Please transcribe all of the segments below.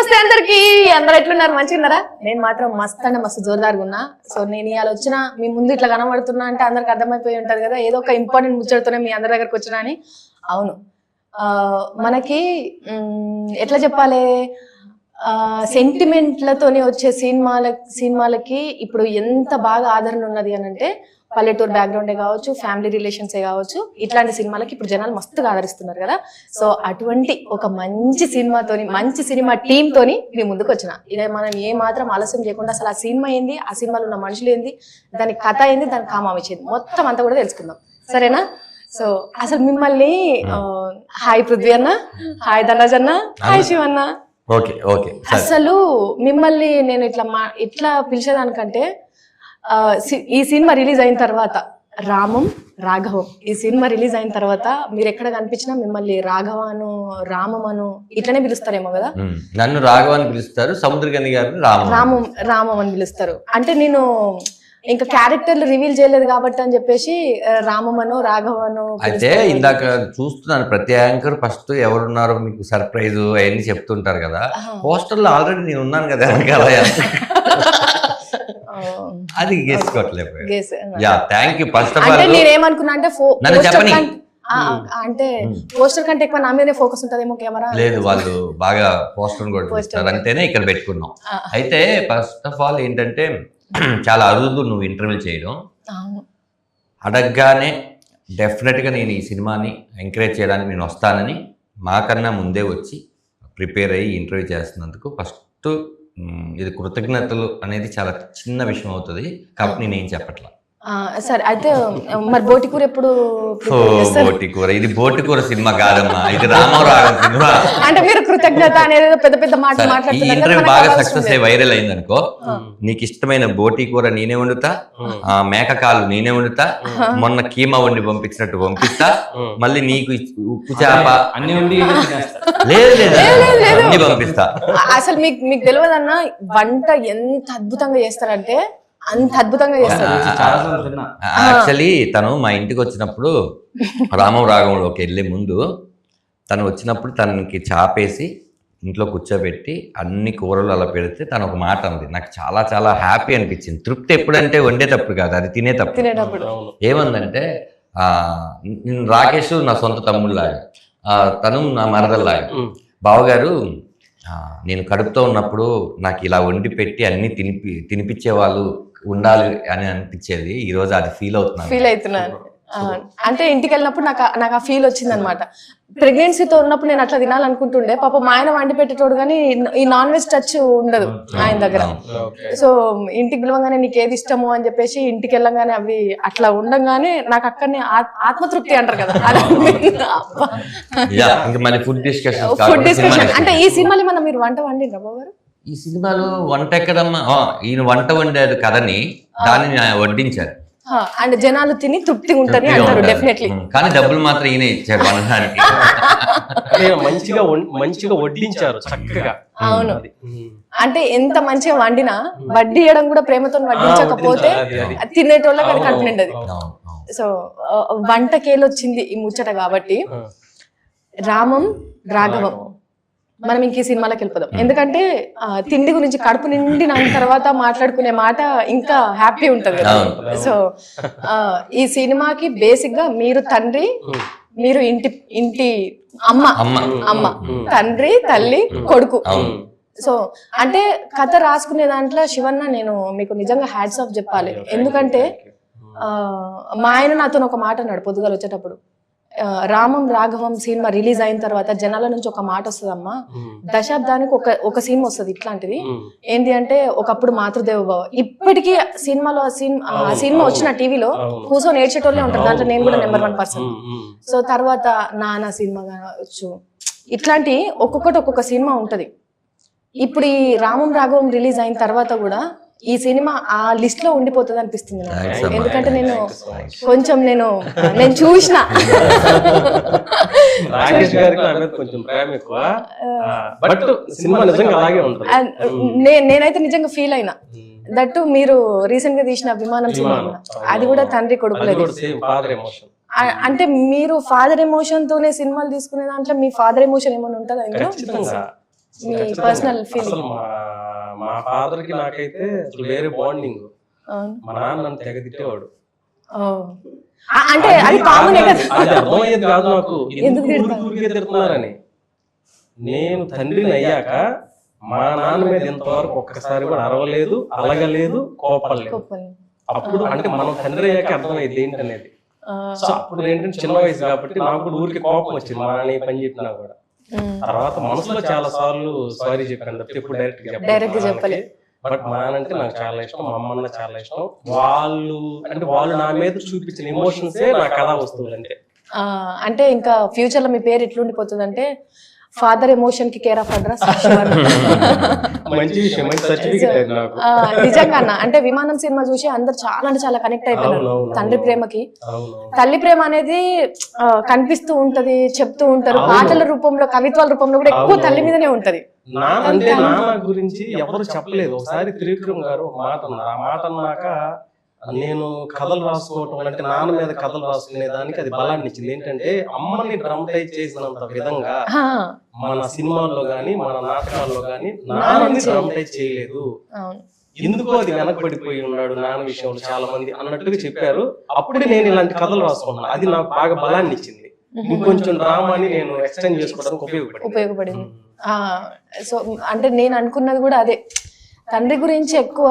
నమస్తే అందరికి. అందరు ఎట్లున్నారు? మంచిగా ఉన్నారా? నేను మాత్రం మస్త్ అంటే మస్తు జోరుదారుగా ఉన్నా. సో నేను ఇవాళ వచ్చిన మీ ముందు ఇట్లా కనబడుతున్నా అంటే అందరికి అర్థమైపోయి ఉంటది కదా, ఏదో ఒక ఇంపార్టెంట్ ముచ్చటతోనే మీ అందరి దగ్గరకు వచ్చినా అని. అవును, మనకి ఎట్లా చెప్పాలి, సెంటిమెంట్లతోని వచ్చే సినిమాలకి ఇప్పుడు ఎంత బాగా ఆదరణ ఉన్నది అని అంటే, పల్లెటూరు బ్యాక్గ్రౌండే కావచ్చు, ఫ్యామిలీ రిలేషన్సే కావచ్చు, ఇట్లాంటి సినిమాలకి ఇప్పుడు జనాలు మస్తుగా ఆదరిస్తున్నారు కదా. సో అటువంటి ఒక మంచి సినిమాతోని, మంచి సినిమా టీమ్ తోని మీ ముందుకు వచ్చిన. ఇదే మనం ఏ మాత్రం ఆలస్యం చేయకుండా అసలు ఆ సినిమా ఏంది, ఆ సినిమాలో ఉన్న మనుషులు ఏంది, దాని కథ ఏంది, దాని కామావిచ్చేది మొత్తం అంతా కూడా తెలుసుకుందాం, సరేనా? సో అసలు మిమ్మల్ని హాయ్ పృథ్వీ అన్న, హాయ్ ధనరాజ్ అన్న, హాయ్ శివన్న. అసలు మిమ్మల్ని నేను ఇట్లా పిలిచేదానికంటే, ఈ సినిమా రిలీజ్ అయిన తర్వాత రామం రాఘవం, ఈ సినిమా రిలీజ్ అయిన తర్వాత మీరు ఎక్కడ కనిపించినా మిమ్మల్ని రాఘవను రామమను ఇట్లనే పిలుస్తారేమో కదా. నన్ను రాఘవాన్ని పిలుస్తారు, సముద్రగని గారిని రామం అని పిలుస్తారు. అంటే నేను ఇంకా క్యారెక్టర్లు రివీల్ చేయలేదు కాబట్టి అని చెప్పేసి రామమను రాఘవను. అయితే ఇందాక చూస్తున్నాను, ప్రతి యాంకర్ ఫస్ట్ ఎవరున్నారో మీకు సర్ప్రైజ్ అవన్నీ చెప్తుంటారు కదా. పోస్టర్ లో ఆల్రెడీ నేను ఉన్నాను కదా వెనకాల, అది గెస్సుకోవట్లేదు. Thank you. First of all నేనేమనుకున్నా అంటే అంటే పోస్టర్ కంటే ఎక్కువ నా మీదనే ఫోకస్ ఉంటదేమో కెమెరా. లేదు, వాళ్ళు బాగా పోస్టర్ కూడా అంటేనే ఇక్కడ పెట్టుకున్నాం. అయితే ఫస్ట్ ఆఫ్ ఆల్ ఏంటంటే, చాలా అరుదు నువ్వు ఇంటర్వ్యూ చేయడం. అడగగానే డెఫినెట్గా నేను ఈ సినిమాని ఎంకరేజ్ చేయడానికి నేను వస్తానని మాకన్నా ముందే వచ్చి ప్రిపేర్ అయ్యి ఇంటర్వ్యూ చేస్తున్నందుకు ఫస్ట్ ఇది కృతజ్ఞతలు అనేది చాలా చిన్న విషయం అవుతుంది కాబట్టి నేనేం చెప్పట్లా. సరే, అయితే మరి బోటికూర ఎప్పుడు? బోటికూర, ఇది బోటికూర సినిమా కాదమ్మా, ఇది రామరాఘవం సినిమా. అంటే మీరు కృతజ్ఞత అనేది పెద్ద పెద్ద మాట మాట్లాడుతున్నారు. ఈ ఇంటర్వ్యూ బాగా సక్సెస్ అయ్యి వైరల్ అయింది అనుకో, నీకు ఇష్టమైన బోటికూర నేనే వండుతా, మేకకాలు నేనే వండుతా, మొన్న కీమా వండి పంపించినట్టు పంపిస్తా, మళ్ళీ నీకు ఉప్పు చేప అన్ని వండి అన్ని పంపిస్తా. అసలు మీకు తెలియదన్న వంట ఎంత అద్భుతంగా చేస్తారంటే అంత అద్భుతంగా చేస్తారు. యాక్చువల్లీ తను మా ఇంటికి వచ్చినప్పుడు రామం రాఘవంలోకి వెళ్ళే ముందు తను వచ్చినప్పుడు తనకి చాపేసి ఇంట్లో కూర్చోబెట్టి అన్ని కూరలు అలా పెడితే తను ఒక మాట అంది, నాకు చాలా చాలా హ్యాపీ అనిపించింది. తృప్తి ఎప్పుడంటే వండేటప్పుడు కాదు, అది తినేటప్పుడు. ఏమందంటే, రాకేష్ నా సొంత తమ్ముళ్ళలాగా, తను నా మరదల్లాగా. బావగారు, నేను కడుపుతో ఉన్నప్పుడు నాకు ఇలా వండి పెట్టి అన్ని తినిపించే వాళ్ళు ఉండాలి అని అనిపించేది. ఈ రోజు అది ఫీల్ అవుతున్నాను. అంటే ఇంటికి వెళ్ళినప్పుడు నాకు ఆ ఫీల్ వచ్చింది అనమాట. ప్రెగ్నెన్సీతో ఉన్నప్పుడు నేను అట్లా తినాలనుకుంటుండే, పాప మా ఆయన వండి పెట్టేటోడు కానీ ఈ నాన్ వెజ్ టచ్ ఉండదు ఆయన దగ్గర. సో ఇంటికి పిలవగానే నీకు ఏది ఇష్టము అని చెప్పేసి ఇంటికి వెళ్ళగానే అవి అట్లా ఉండగానే నాకు అక్కడనే ఆత్మతృప్తి అంటారు కదా. Food discussion. అంటే ఈ సినిమాలో మనం మీరు వంట వండిండ్రా బాబు గారు? ఈ సినిమాలో వంట ఎక్కడమ్మా, ఈయన వంట వండేది కదని దాన్ని వడ్డించారు. అంటే జనాలు తిని తృప్తిగా ఉంటుంది అంటారు డెఫినెట్లీ. కానీ డబ్బులు మాత్రం ఈయన ఇచ్చారు వండడానికి. మంచిగా వడ్డించారు చక్కగా. అవును, అంటే ఎంత మంచిగా వండినా వడ్డీ ఇవ్వడం కూడా ప్రేమతో వడ్డించకపోతే తినేటోళ్ళకి అది కడుపు నిండదు. సో వంటకేలు వచ్చింది ఈ ముచ్చట కాబట్టి రామం రాఘవం మనం ఇంక ఈ సినిమాలోకి వెళ్ళిపోదాం. ఎందుకంటే తిండి గురించి కడుపు నిండిన తర్వాత మాట్లాడుకునే మాట ఇంకా హ్యాపీ ఉంటది కదా. సో ఈ సినిమాకి బేసిక్ గా మీరు తండ్రి, మీరు ఇంటి అమ్మ, తండ్రి, తల్లి, కొడుకు. సో అంటే కథ రాసుకునే దాంట్లో శివన్న నేను మీకు నిజంగా హ్యాట్స్ ఆఫ్ చెప్పాలి. ఎందుకంటే మా ఆయన నాతో ఒక మాట అన్నాడు పొద్దుగాల వచ్చేటప్పుడు, రామం రాఘవం సినిమా రిలీజ్ అయిన తర్వాత జనాల నుంచి ఒక మాట వస్తుందమ్మా, దశాబ్దానికి ఒక సినిమా వస్తుంది ఇట్లాంటిది. ఏంటి అంటే, ఒకప్పుడు మాతృదేవ భవ, ఇప్పటికీ సినిమాలో సినిమా వచ్చిన టీవీలో కూర్చొని ఏడ్చేటోళ్ళే ఉంటారు. దాంట్లో నేను కూడా నెంబర్ 1%. సో తర్వాత నాన్న సినిమా కావచ్చు, ఇట్లాంటి ఒక్కొక్క సినిమా ఉంటది. ఇప్పుడు ఈ రామం రాఘవం రిలీజ్ అయిన తర్వాత కూడా ఈ సినిమా ఆ లిస్ట్ లో ఉండిపోతుంది అనిపిస్తుంది నాకు. ఎందుకంటే కొంచెం నేను చూసిన నేనైతే నిజంగా ఫీల్ అయినా. దట్టు మీరు రీసెంట్ గా తీసిన విమానం సినిమా, అది కూడా తండ్రి కొడుకులేదు. అంటే మీరు ఫాదర్ ఎమోషన్ తోనే సినిమాలు తీసుకునే దాంట్లో మీ ఫాదర్ ఎమోషన్ ఏమైనా ఉంటుందా? మీ పర్సనల్ అసలు ఫీలింగ్. మా ఫాదర్ కి నాకైతే అసలు వేరే బాండింగ్. మా నాన్న నన్ను తెగ తిట్టేవాడు. అంటే అది కామనే కదా. అది అర్థమయ్యేది కాదు నాకు, ఎందుకు ఎందుకు ఊరికే తిడుతున్నారని. నేను తండ్రిని అయ్యాక మా నాన్న మీద ఇంతవరకు ఒక్కసారి కూడా అరవలేదు, అలగలేదు, కోపలేదు. అప్పుడు అంటే మనం తండ్రి అయ్యాక అర్థమైంది ఏంటనేది. సో అప్పుడు ఏంటంటే చిన్న వయసు కాబట్టి నాకు కూడా ఊరికి కోపం వచ్చింది మా నాన్న ఏ పని చెప్పినా కూడా. తర్వాత మనసులో చాలా సార్లు సారీ చెప్పాను తప్పితే ఇప్పుడు డైరెక్ట్ చెప్పలేదు. బట్ మా నాన్న అంటే నాకు చాలా ఇష్టం, మా అమ్మ చాలా ఇష్టం. వాళ్ళు నా మీద చూపించిన ఎమోషన్సే నా కథా వస్తువులు అంతే. అంటే ఇంకా ఫ్యూచర్ లో మీ పేరు ఎట్లుండిపోతుంది అంటే ఫాదర్ ఎమోషన్ కి కేర్ ఆఫ్ అడ్రస్. మంచి విషయం, మంచి సర్టిఫికెట్ నాకు. నిజంగా అన్న, అంటే విమానం సినిమా చూసి అందరు చాలా అంటే చాలా కనెక్ట్ అయిపోయినారు తండ్రి ప్రేమకి. తల్లి ప్రేమ అనేది కనిపిస్తూ ఉంటది, చెప్తూ ఉంటారు పాటల రూపంలో, కవిత్వాల రూపంలో కూడా ఎక్కువ తల్లి మీదనే ఉంటది. నానంటే నాన్న గురించి ఎవరు చెప్పలేదు. ఒకసారి త్రివిక్రమ్ గారు ఒక మాట అన్నారు. ఆ మాట అన్నాక నేను కథలు రాసుకోవటం అంటే నాన్న మీద కథలు రాసుకునే దానికి అది బలాన్ని ఇచ్చింది. ఏంటంటే అమ్మని డ్రామటైజ్ చేసినంత విధంగా మన సినిమాల్లో గానీ మన నాటకాల్లో గానీ నాన్నని డ్రామటైజ్ చేయలేదు. ఎందుకో అది వెనకబడిపోయి ఉన్నాడు నాన్న విషయంలో చాలా మంది అన్నట్టుగా చెప్పారు. అప్పుడే నేను ఇలాంటి కథలు రాసుకున్నాను. అది నాకు బాగా బలాన్ని ఇచ్చింది. ఇంకొంచెం డ్రామాని నేను ఎక్స్టెండ్ చేసుకోవడానికి ఉపయోగపడింది. సో అంటే నేను అనుకున్నది కూడా అదే, తండ్రి గురించి ఎక్కువ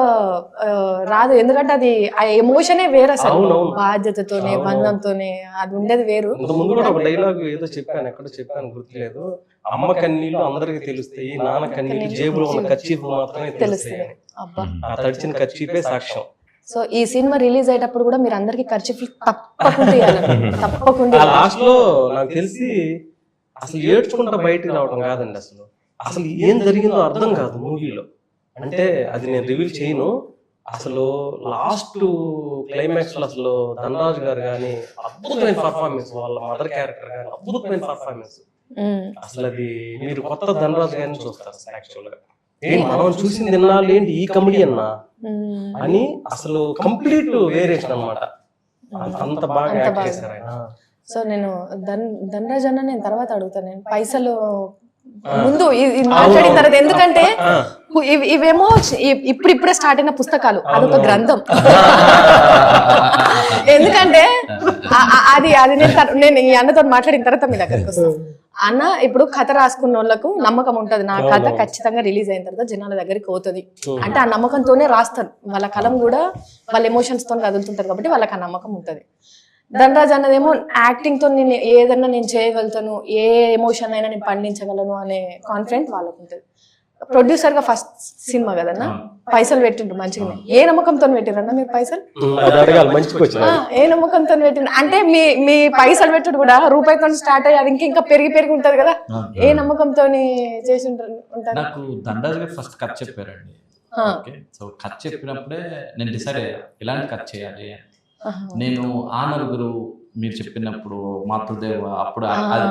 రాదు, ఎందుకంటే అది ఆ ఎమోషనే వేరు అసలు. బాధ్యతతోనే బంధంతోనే అది ఉండేది వేరు. ముందు కూడా ఒక డైలాగ్ ఏదో చెప్పాను, ఎక్కడో చెప్పాను గుర్తులేదు. అమ్మ కన్నీళ్లు అందరికి తెలుస్తాయి, నాన్న కన్నీళ్లు జేబులో ఉన్న కర్చీఫ్ మాత్రమే తెలుస్తాయి. ఆ తడిచిన కర్చీఫే సాక్ష్యం. సో ఈ సినిమా రిలీజ్ అయ్యేటప్పుడు కూడా మీరు అందరికి కర్చీఫ్లు తప్పకుండా. లాస్ట్ లో నాకు తెలిసి అసలు ఏడ్చుకుంటా బయటకు రావడం కాదండి, అసలు ఏం జరిగిందో అర్థం కాదు మూవీలో. అంటే అది నేను రివీల్ చేయను. అసలు లాస్ట్ క్లైమాక్స్ లో అసలు ధనరాజ్ గారు గాని అద్భుతమైన పర్ఫార్మెన్స్, వాళ్ళ మదర్ క్యారెక్టర్ గాని అద్భుతమైన పర్ఫార్మెన్స్. అసలు అది మీరు కొత్త ధనరాజ్ గారిని చూస్తారు యాక్చువల్ గా. మనం చూసింది తిన్నాళ్ళు ఏంటి ఈ కమెడీ అన్నా అని అసలు కంప్లీట్ వేరియేషన్ అన్నమాట. అంత బాగా యాక్ట్ చేశారు ఆయన. సో నేను ధనరాజ్ అన్న నేను తర్వాత అడుగుతాను, నేను పైసలు ముందు మాట్లాడిన తర్వాత, ఎందుకంటే ఇవేమో ఇప్పుడిప్పుడే స్టార్ట్ అయిన పుస్తకాలు, అదొక గ్రంథం. ఎందుకంటే అది నేను ఈ అన్నతో మాట్లాడిన తర్వాత మీ దగ్గరకు వస్తాను. అన్న ఇప్పుడు కథ రాసుకున్న వాళ్ళకు నమ్మకం ఉంటది, నా కథ ఖచ్చితంగా రిలీజ్ అయిన తర్వాత జనాల దగ్గరికి పోతుంది అంటే ఆ నమ్మకంతోనే రాస్తారు. వాళ్ళ కలం కూడా వాళ్ళ ఎమోషన్స్ తో కదులుతుంటారు కాబట్టి వాళ్ళకి ఆ నమ్మకం ఉంటది. ధనరాజ్ అన్నదేమో యాక్టింగ్ తో నేను ఏదన్నా నేను చేయగలుగుతాను, ఏ ఎమోషన్ అయినా నేను పండించగలను అనే కాన్ఫిడెంట్ వాళ్ళకు ఉంటుంది. ప్రొడ్యూసర్ గా ఫస్ట్ సినిమా కదన్నా, పైసలు పెట్టిండ్రు మంచిగానే. ఏ నమ్మకంతో పెట్టిరన్నా మీరు పైసలు? ఏ నమ్మకంతో పెట్టిండ్రు అంటే మీ పైసలు పెట్టుడు కూడా రూపాయితో స్టార్ట్ అయ్యి అది ఇంకా పెరిగి ఉంటది కదా, ఏ నమ్మకంతో చేసి ఉంటారు? నాకు ధనరాజ్ గారు ఫస్ట్ కథ చెప్పారండి. సో కథ చెప్పినప్పుడే నేను డిసైడ్ అయ్యా ఎలాంటి కథ చేయాలి. నేను ఆ నలుగురు మీరు చెప్పినప్పుడు మాతృదేవ, అప్పుడు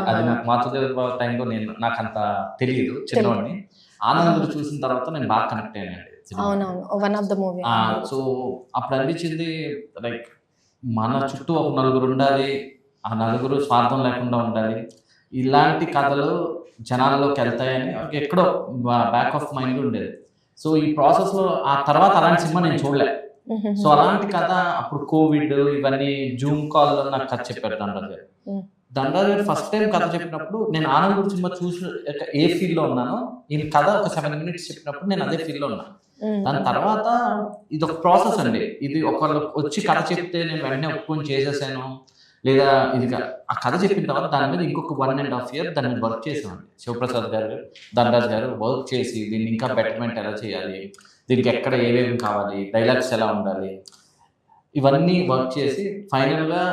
అది నాకు మాతృదేవ టైంలో నాకు అంత తెలియదు, చిన్నవాడిని. ఆ నలుగురు చూసిన తర్వాత నేను బాగా కనెక్ట్ అయ్యానండి. సో అప్పుడు అనిపించింది లైక్ మన చుట్టూ ఒక నలుగురు ఉండాలి, ఆ నలుగురు స్వార్థం లేకుండా ఉండాలి, ఇలాంటి కథలు జనాల్లోకి వెళ్తాయని ఎక్కడో బ్యాక్ ఆఫ్ మైండ్ ఉండేది. సో ఈ ప్రాసెస్ లో ఆ తర్వాత అలాంటి సినిమా నేను చూడలే. సో అలాంటి కథ అప్పుడు కోవిడ్ ఇవన్నీ జూమ్ కాల్ లో నాకు కథ చెప్పారు ధనరాజ్ గారు. ధనరాజ్ గారు ఫస్ట్ టైం కథ చెప్పినప్పుడు నేను ఆనంద్ సినిమా చూసి ఏ ఫీల్ లో ఉన్నానో, ఈ కథ ఒక 7 minutes చెప్పినప్పుడు నేను అదే ఫీల్ లో ఉన్నాను. దాని తర్వాత ఇది ఒక ప్రాసెస్ అండి. ఇది ఒకళ్ళు వచ్చి కథ చెప్తే నేను వెంటనే ఒప్పుకొని చేసేసాను లేదా ఇది ఆ కథ చెప్పిన తర్వాత దాని మీద ఇంకొక 1.5 years దాని మీద వర్క్ చేసామండి. శివప్రసాద్ గారు, ధనరాజ్ గారు వర్క్ చేసి దీన్ని ఇంకా బెటర్మెంట్ ఎలా చేయాలి, దీనికి ఎక్కడ ఏమేమి కావాలి, డైలాగ్స్ ఎలా ఉండాలి, ఇవన్నీ వర్క్ చేసి ఫైనల్ గా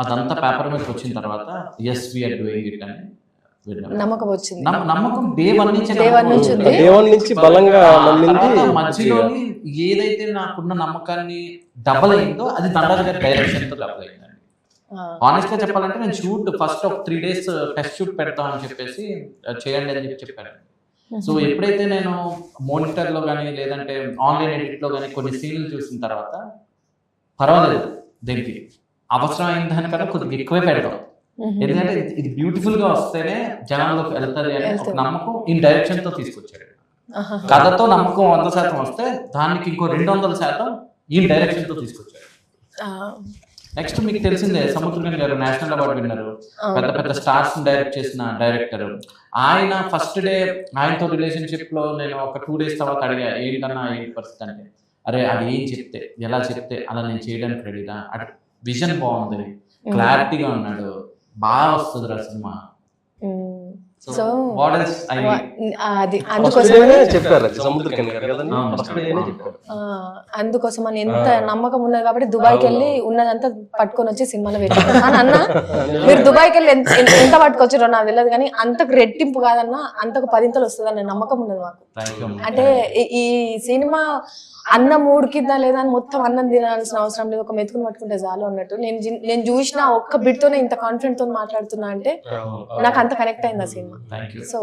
అదంతా పేపర్ మీదకి వచ్చిన తర్వాత ఎస్ వీఆర్ డూయింగ్ ఇట్ అని నమ్మకం వచ్చింది. నమ్మకం డే వన్ నుంచి బలంగా మధ్యలోని ఏదైతే నాకున్న నమ్మకాన్ని డబల్ అయిందో అది ధనరాజ్ గారి డైరెక్షన్ తో డబల్ అయిందండి. ఆనెస్ట్ గా చెప్పాలంటే నేను షూట్ ఫస్ట్ ఒక 3 days టెస్ట్ షూట్ పెడతాం అని చెప్పేసి చేయండి అని చెప్పాను. సో ఎప్పుడైతే నేను మోనిటర్ లో కానీ లేదంటే ఆన్లైన్ ఎడిట్ లో కానీ కొన్ని సీన్లు చూసిన తర్వాత పర్వాలేదు, దీనికి అవసరమైన దానికన్నా కొద్దిగా ఎక్కువే పెడతాం, ఎందుకంటే ఇది బ్యూటిఫుల్ గా వస్తేనే జనాల్లోకి వెళ్తాది అనే ఒక నమ్మకం ఈ డైరెక్షన్ తో తీసుకొచ్చాడు. కథతో నమ్మకం 100% వస్తే దానికి ఇంకో 200% ఈ డైరెక్షన్ తో తీసుకొచ్చాడు. నెక్స్ట్ మీకు తెలిసిందే సముద్రగని గారు నేషనల్ అవార్డు విన్నారు, పెద్ద పెద్ద స్టార్స్ డైరెక్ట్ చేసిన డైరెక్టర్. ఆయన ఫస్ట్ డే ఆయనతో రిలేషన్షిప్ లో నేను ఒక 2 days తర్వాత అడిగా ఏంటన్నా ఏంటి పరిస్థితి అంటే, అరే అది ఏం చెప్తే ఎలా చెప్తే అలా నేను చేయడానికి రెడీరా, అటు విజన్ బాగుంది, క్లారిటీగా ఉన్నాడు, బాగా వస్తుంది రా సినిమా. సో అది అందుకోసమని ఎంత నమ్మకం ఉన్నది కాబట్టి దుబాయ్కి వెళ్ళి ఉన్నదంతా పట్టుకొని వచ్చి సినిమాలో పెట్టాను. అన్న మీరు దుబాయ్కి వెళ్ళి ఎంత పట్టుకొచ్చారో నాకు తెలియదు, కానీ అంతకు రెట్టింపు కాదన్నా అంతకు 10 వస్తుంది అనే నమ్మకం ఉన్నది మాకు. అంటే ఈ సినిమా అన్నం ఉడికిద్దా లేదా అని మొత్తం అన్నం తినాల్సిన అవసరం లేదు, ఒక మెతుకుని పట్టుకుంటే చాలు అన్నట్టు. నేను చూసిన ఒక్క బిట్తోనే ఇంత కాన్ఫిడెంట్ తో మాట్లాడుతున్నా అంటే నాకు అంత కనెక్ట్ అయింది ఆ సినిమా. సో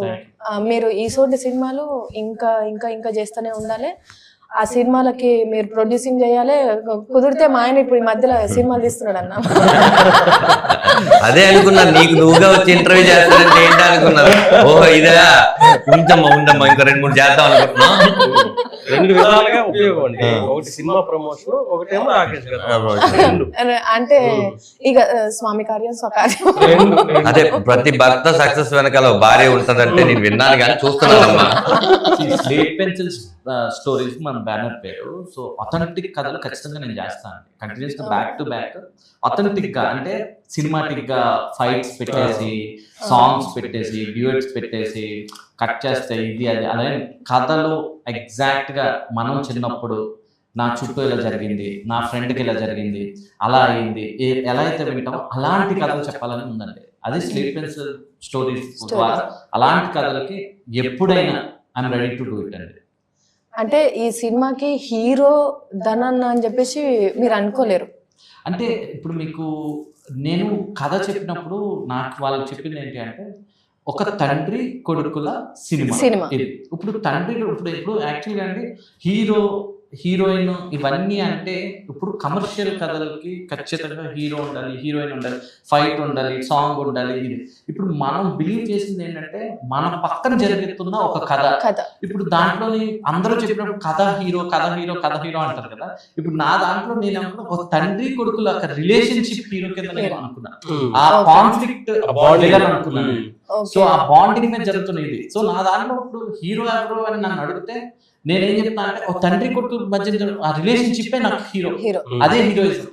మీరు ఈ సోటి సినిమాలు ఇంకా ఇంకా ఇంకా చేస్తూనే ఉండాలి. ఆ సినిమాలకి మీరు ప్రొడ్యూసింగ్ చేయాలి. కుదిరితే మా ఆయన ఇప్పుడు ఈ మధ్యలో సినిమాలు తీస్తున్నాడు అన్న. అదే అనుకున్నా, నీకు నువ్వుగా వచ్చి ఇంటర్వ్యూ చేస్తానంటే ఏంటి అనుకున్నారు. ఓహో ఇదే ఉందమ్మా ఉందమ్మా ఇంకా 2-3 చేద్దాం అనుకుంటున్నా. 2 విధాలుగా ఉపయోగం అండి, ఒకటి సినిమా ప్రమోషన్, ఒకటేమో రాకేష్ గారు. అంటే ఇక స్వామి కార్యం స్వకార్యం. అదే ప్రతి భర్త సక్సెస్ వెనకాల భార్య ఉంటదంటే నేను విన్నాను కానీ చూస్తున్నానమ్మా. స్లేట్ పెన్సిల్స్ స్టోరీస్ మన బ్యానర్ పేరు. సో అథెంటిక్ కథలు ఖచ్చితంగా నేను చేస్తాను కంటిన్యూస్ గా, బ్యాక్ టు బ్యాక్ అథెంటిక్ గా. అంటే సినిమాటిక్ గా ఫైట్స్ పెట్టేసి, సాంగ్స్ పెట్టేసి, డ్యూయట్స్ పెట్టేసి కట్ చేస్తే ఇది అది అలాగే కథలు ఎగ్జాక్ట్ గా మనం చిన్నప్పుడు నా చుట్టూ ఇలా జరిగింది, నా ఫ్రెండ్కి ఇలా జరిగింది, అలా అయింది, ఎలా అయితే వింటామో అలాంటి కథలు చెప్పాలని ఉందండి. అది స్లేట్ పెన్సిల్ స్టోరీస్ ద్వారా అలాంటి కథలకి ఎప్పుడైనా I'm ready to do it అండి. అంటే ఈ సినిమాకి హీరో ధనన్న అని చెప్పేసి మీరు అనుకోలేరు. అంటే ఇప్పుడు మీకు నేను కథ చెప్పినప్పుడు నాకు వాళ్ళు చెప్పింది ఏంటి అంటే, ఒక తండ్రి కొడుకుల సినిమా ఇది. ఇప్పుడు తండ్రి ఇప్పుడు యాక్చువల్గా అండి హీరోయిన్ ఇవన్నీ అంటే ఇప్పుడు కమర్షియల్ కథలకి ఖచ్చితంగా హీరో ఉండాలి, హీరోయిన్ ఉండాలి, ఫైట్ ఉండాలి, సాంగ్ ఉండాలి. ఇది ఇప్పుడు మనం బిలీవ్ చేసింది ఏంటంటే మన పక్కన జరుగుతున్న ఒక కథ. ఇప్పుడు దాంట్లోని అందరూ చెప్పినప్పుడు కథ హీరో కథ హీరో కథ హీరో అంటారు కదా. ఇప్పుడు నా దాంట్లో నేను అనుకున్నా ఒక తండ్రి కొడుకుల ఒక రిలేషన్షిప్ హీరో కింద నేను అనుకున్నా, ఆ కాన్ఫ్లిక్ట్ అనుకున్నాను. సో ఆ బాండింగ్ మీద జరుగుతున్నది. సో నా దాంట్లో ఇప్పుడు హీరో ఎవరు అని నన్ను అడిగితే నేనేం చెప్తా అంటే ఒక తండ్రి కొడుకు మధ్య ఆ రిలేషన్షిప్ నాకు హీరో, అదే హీరోయిజం.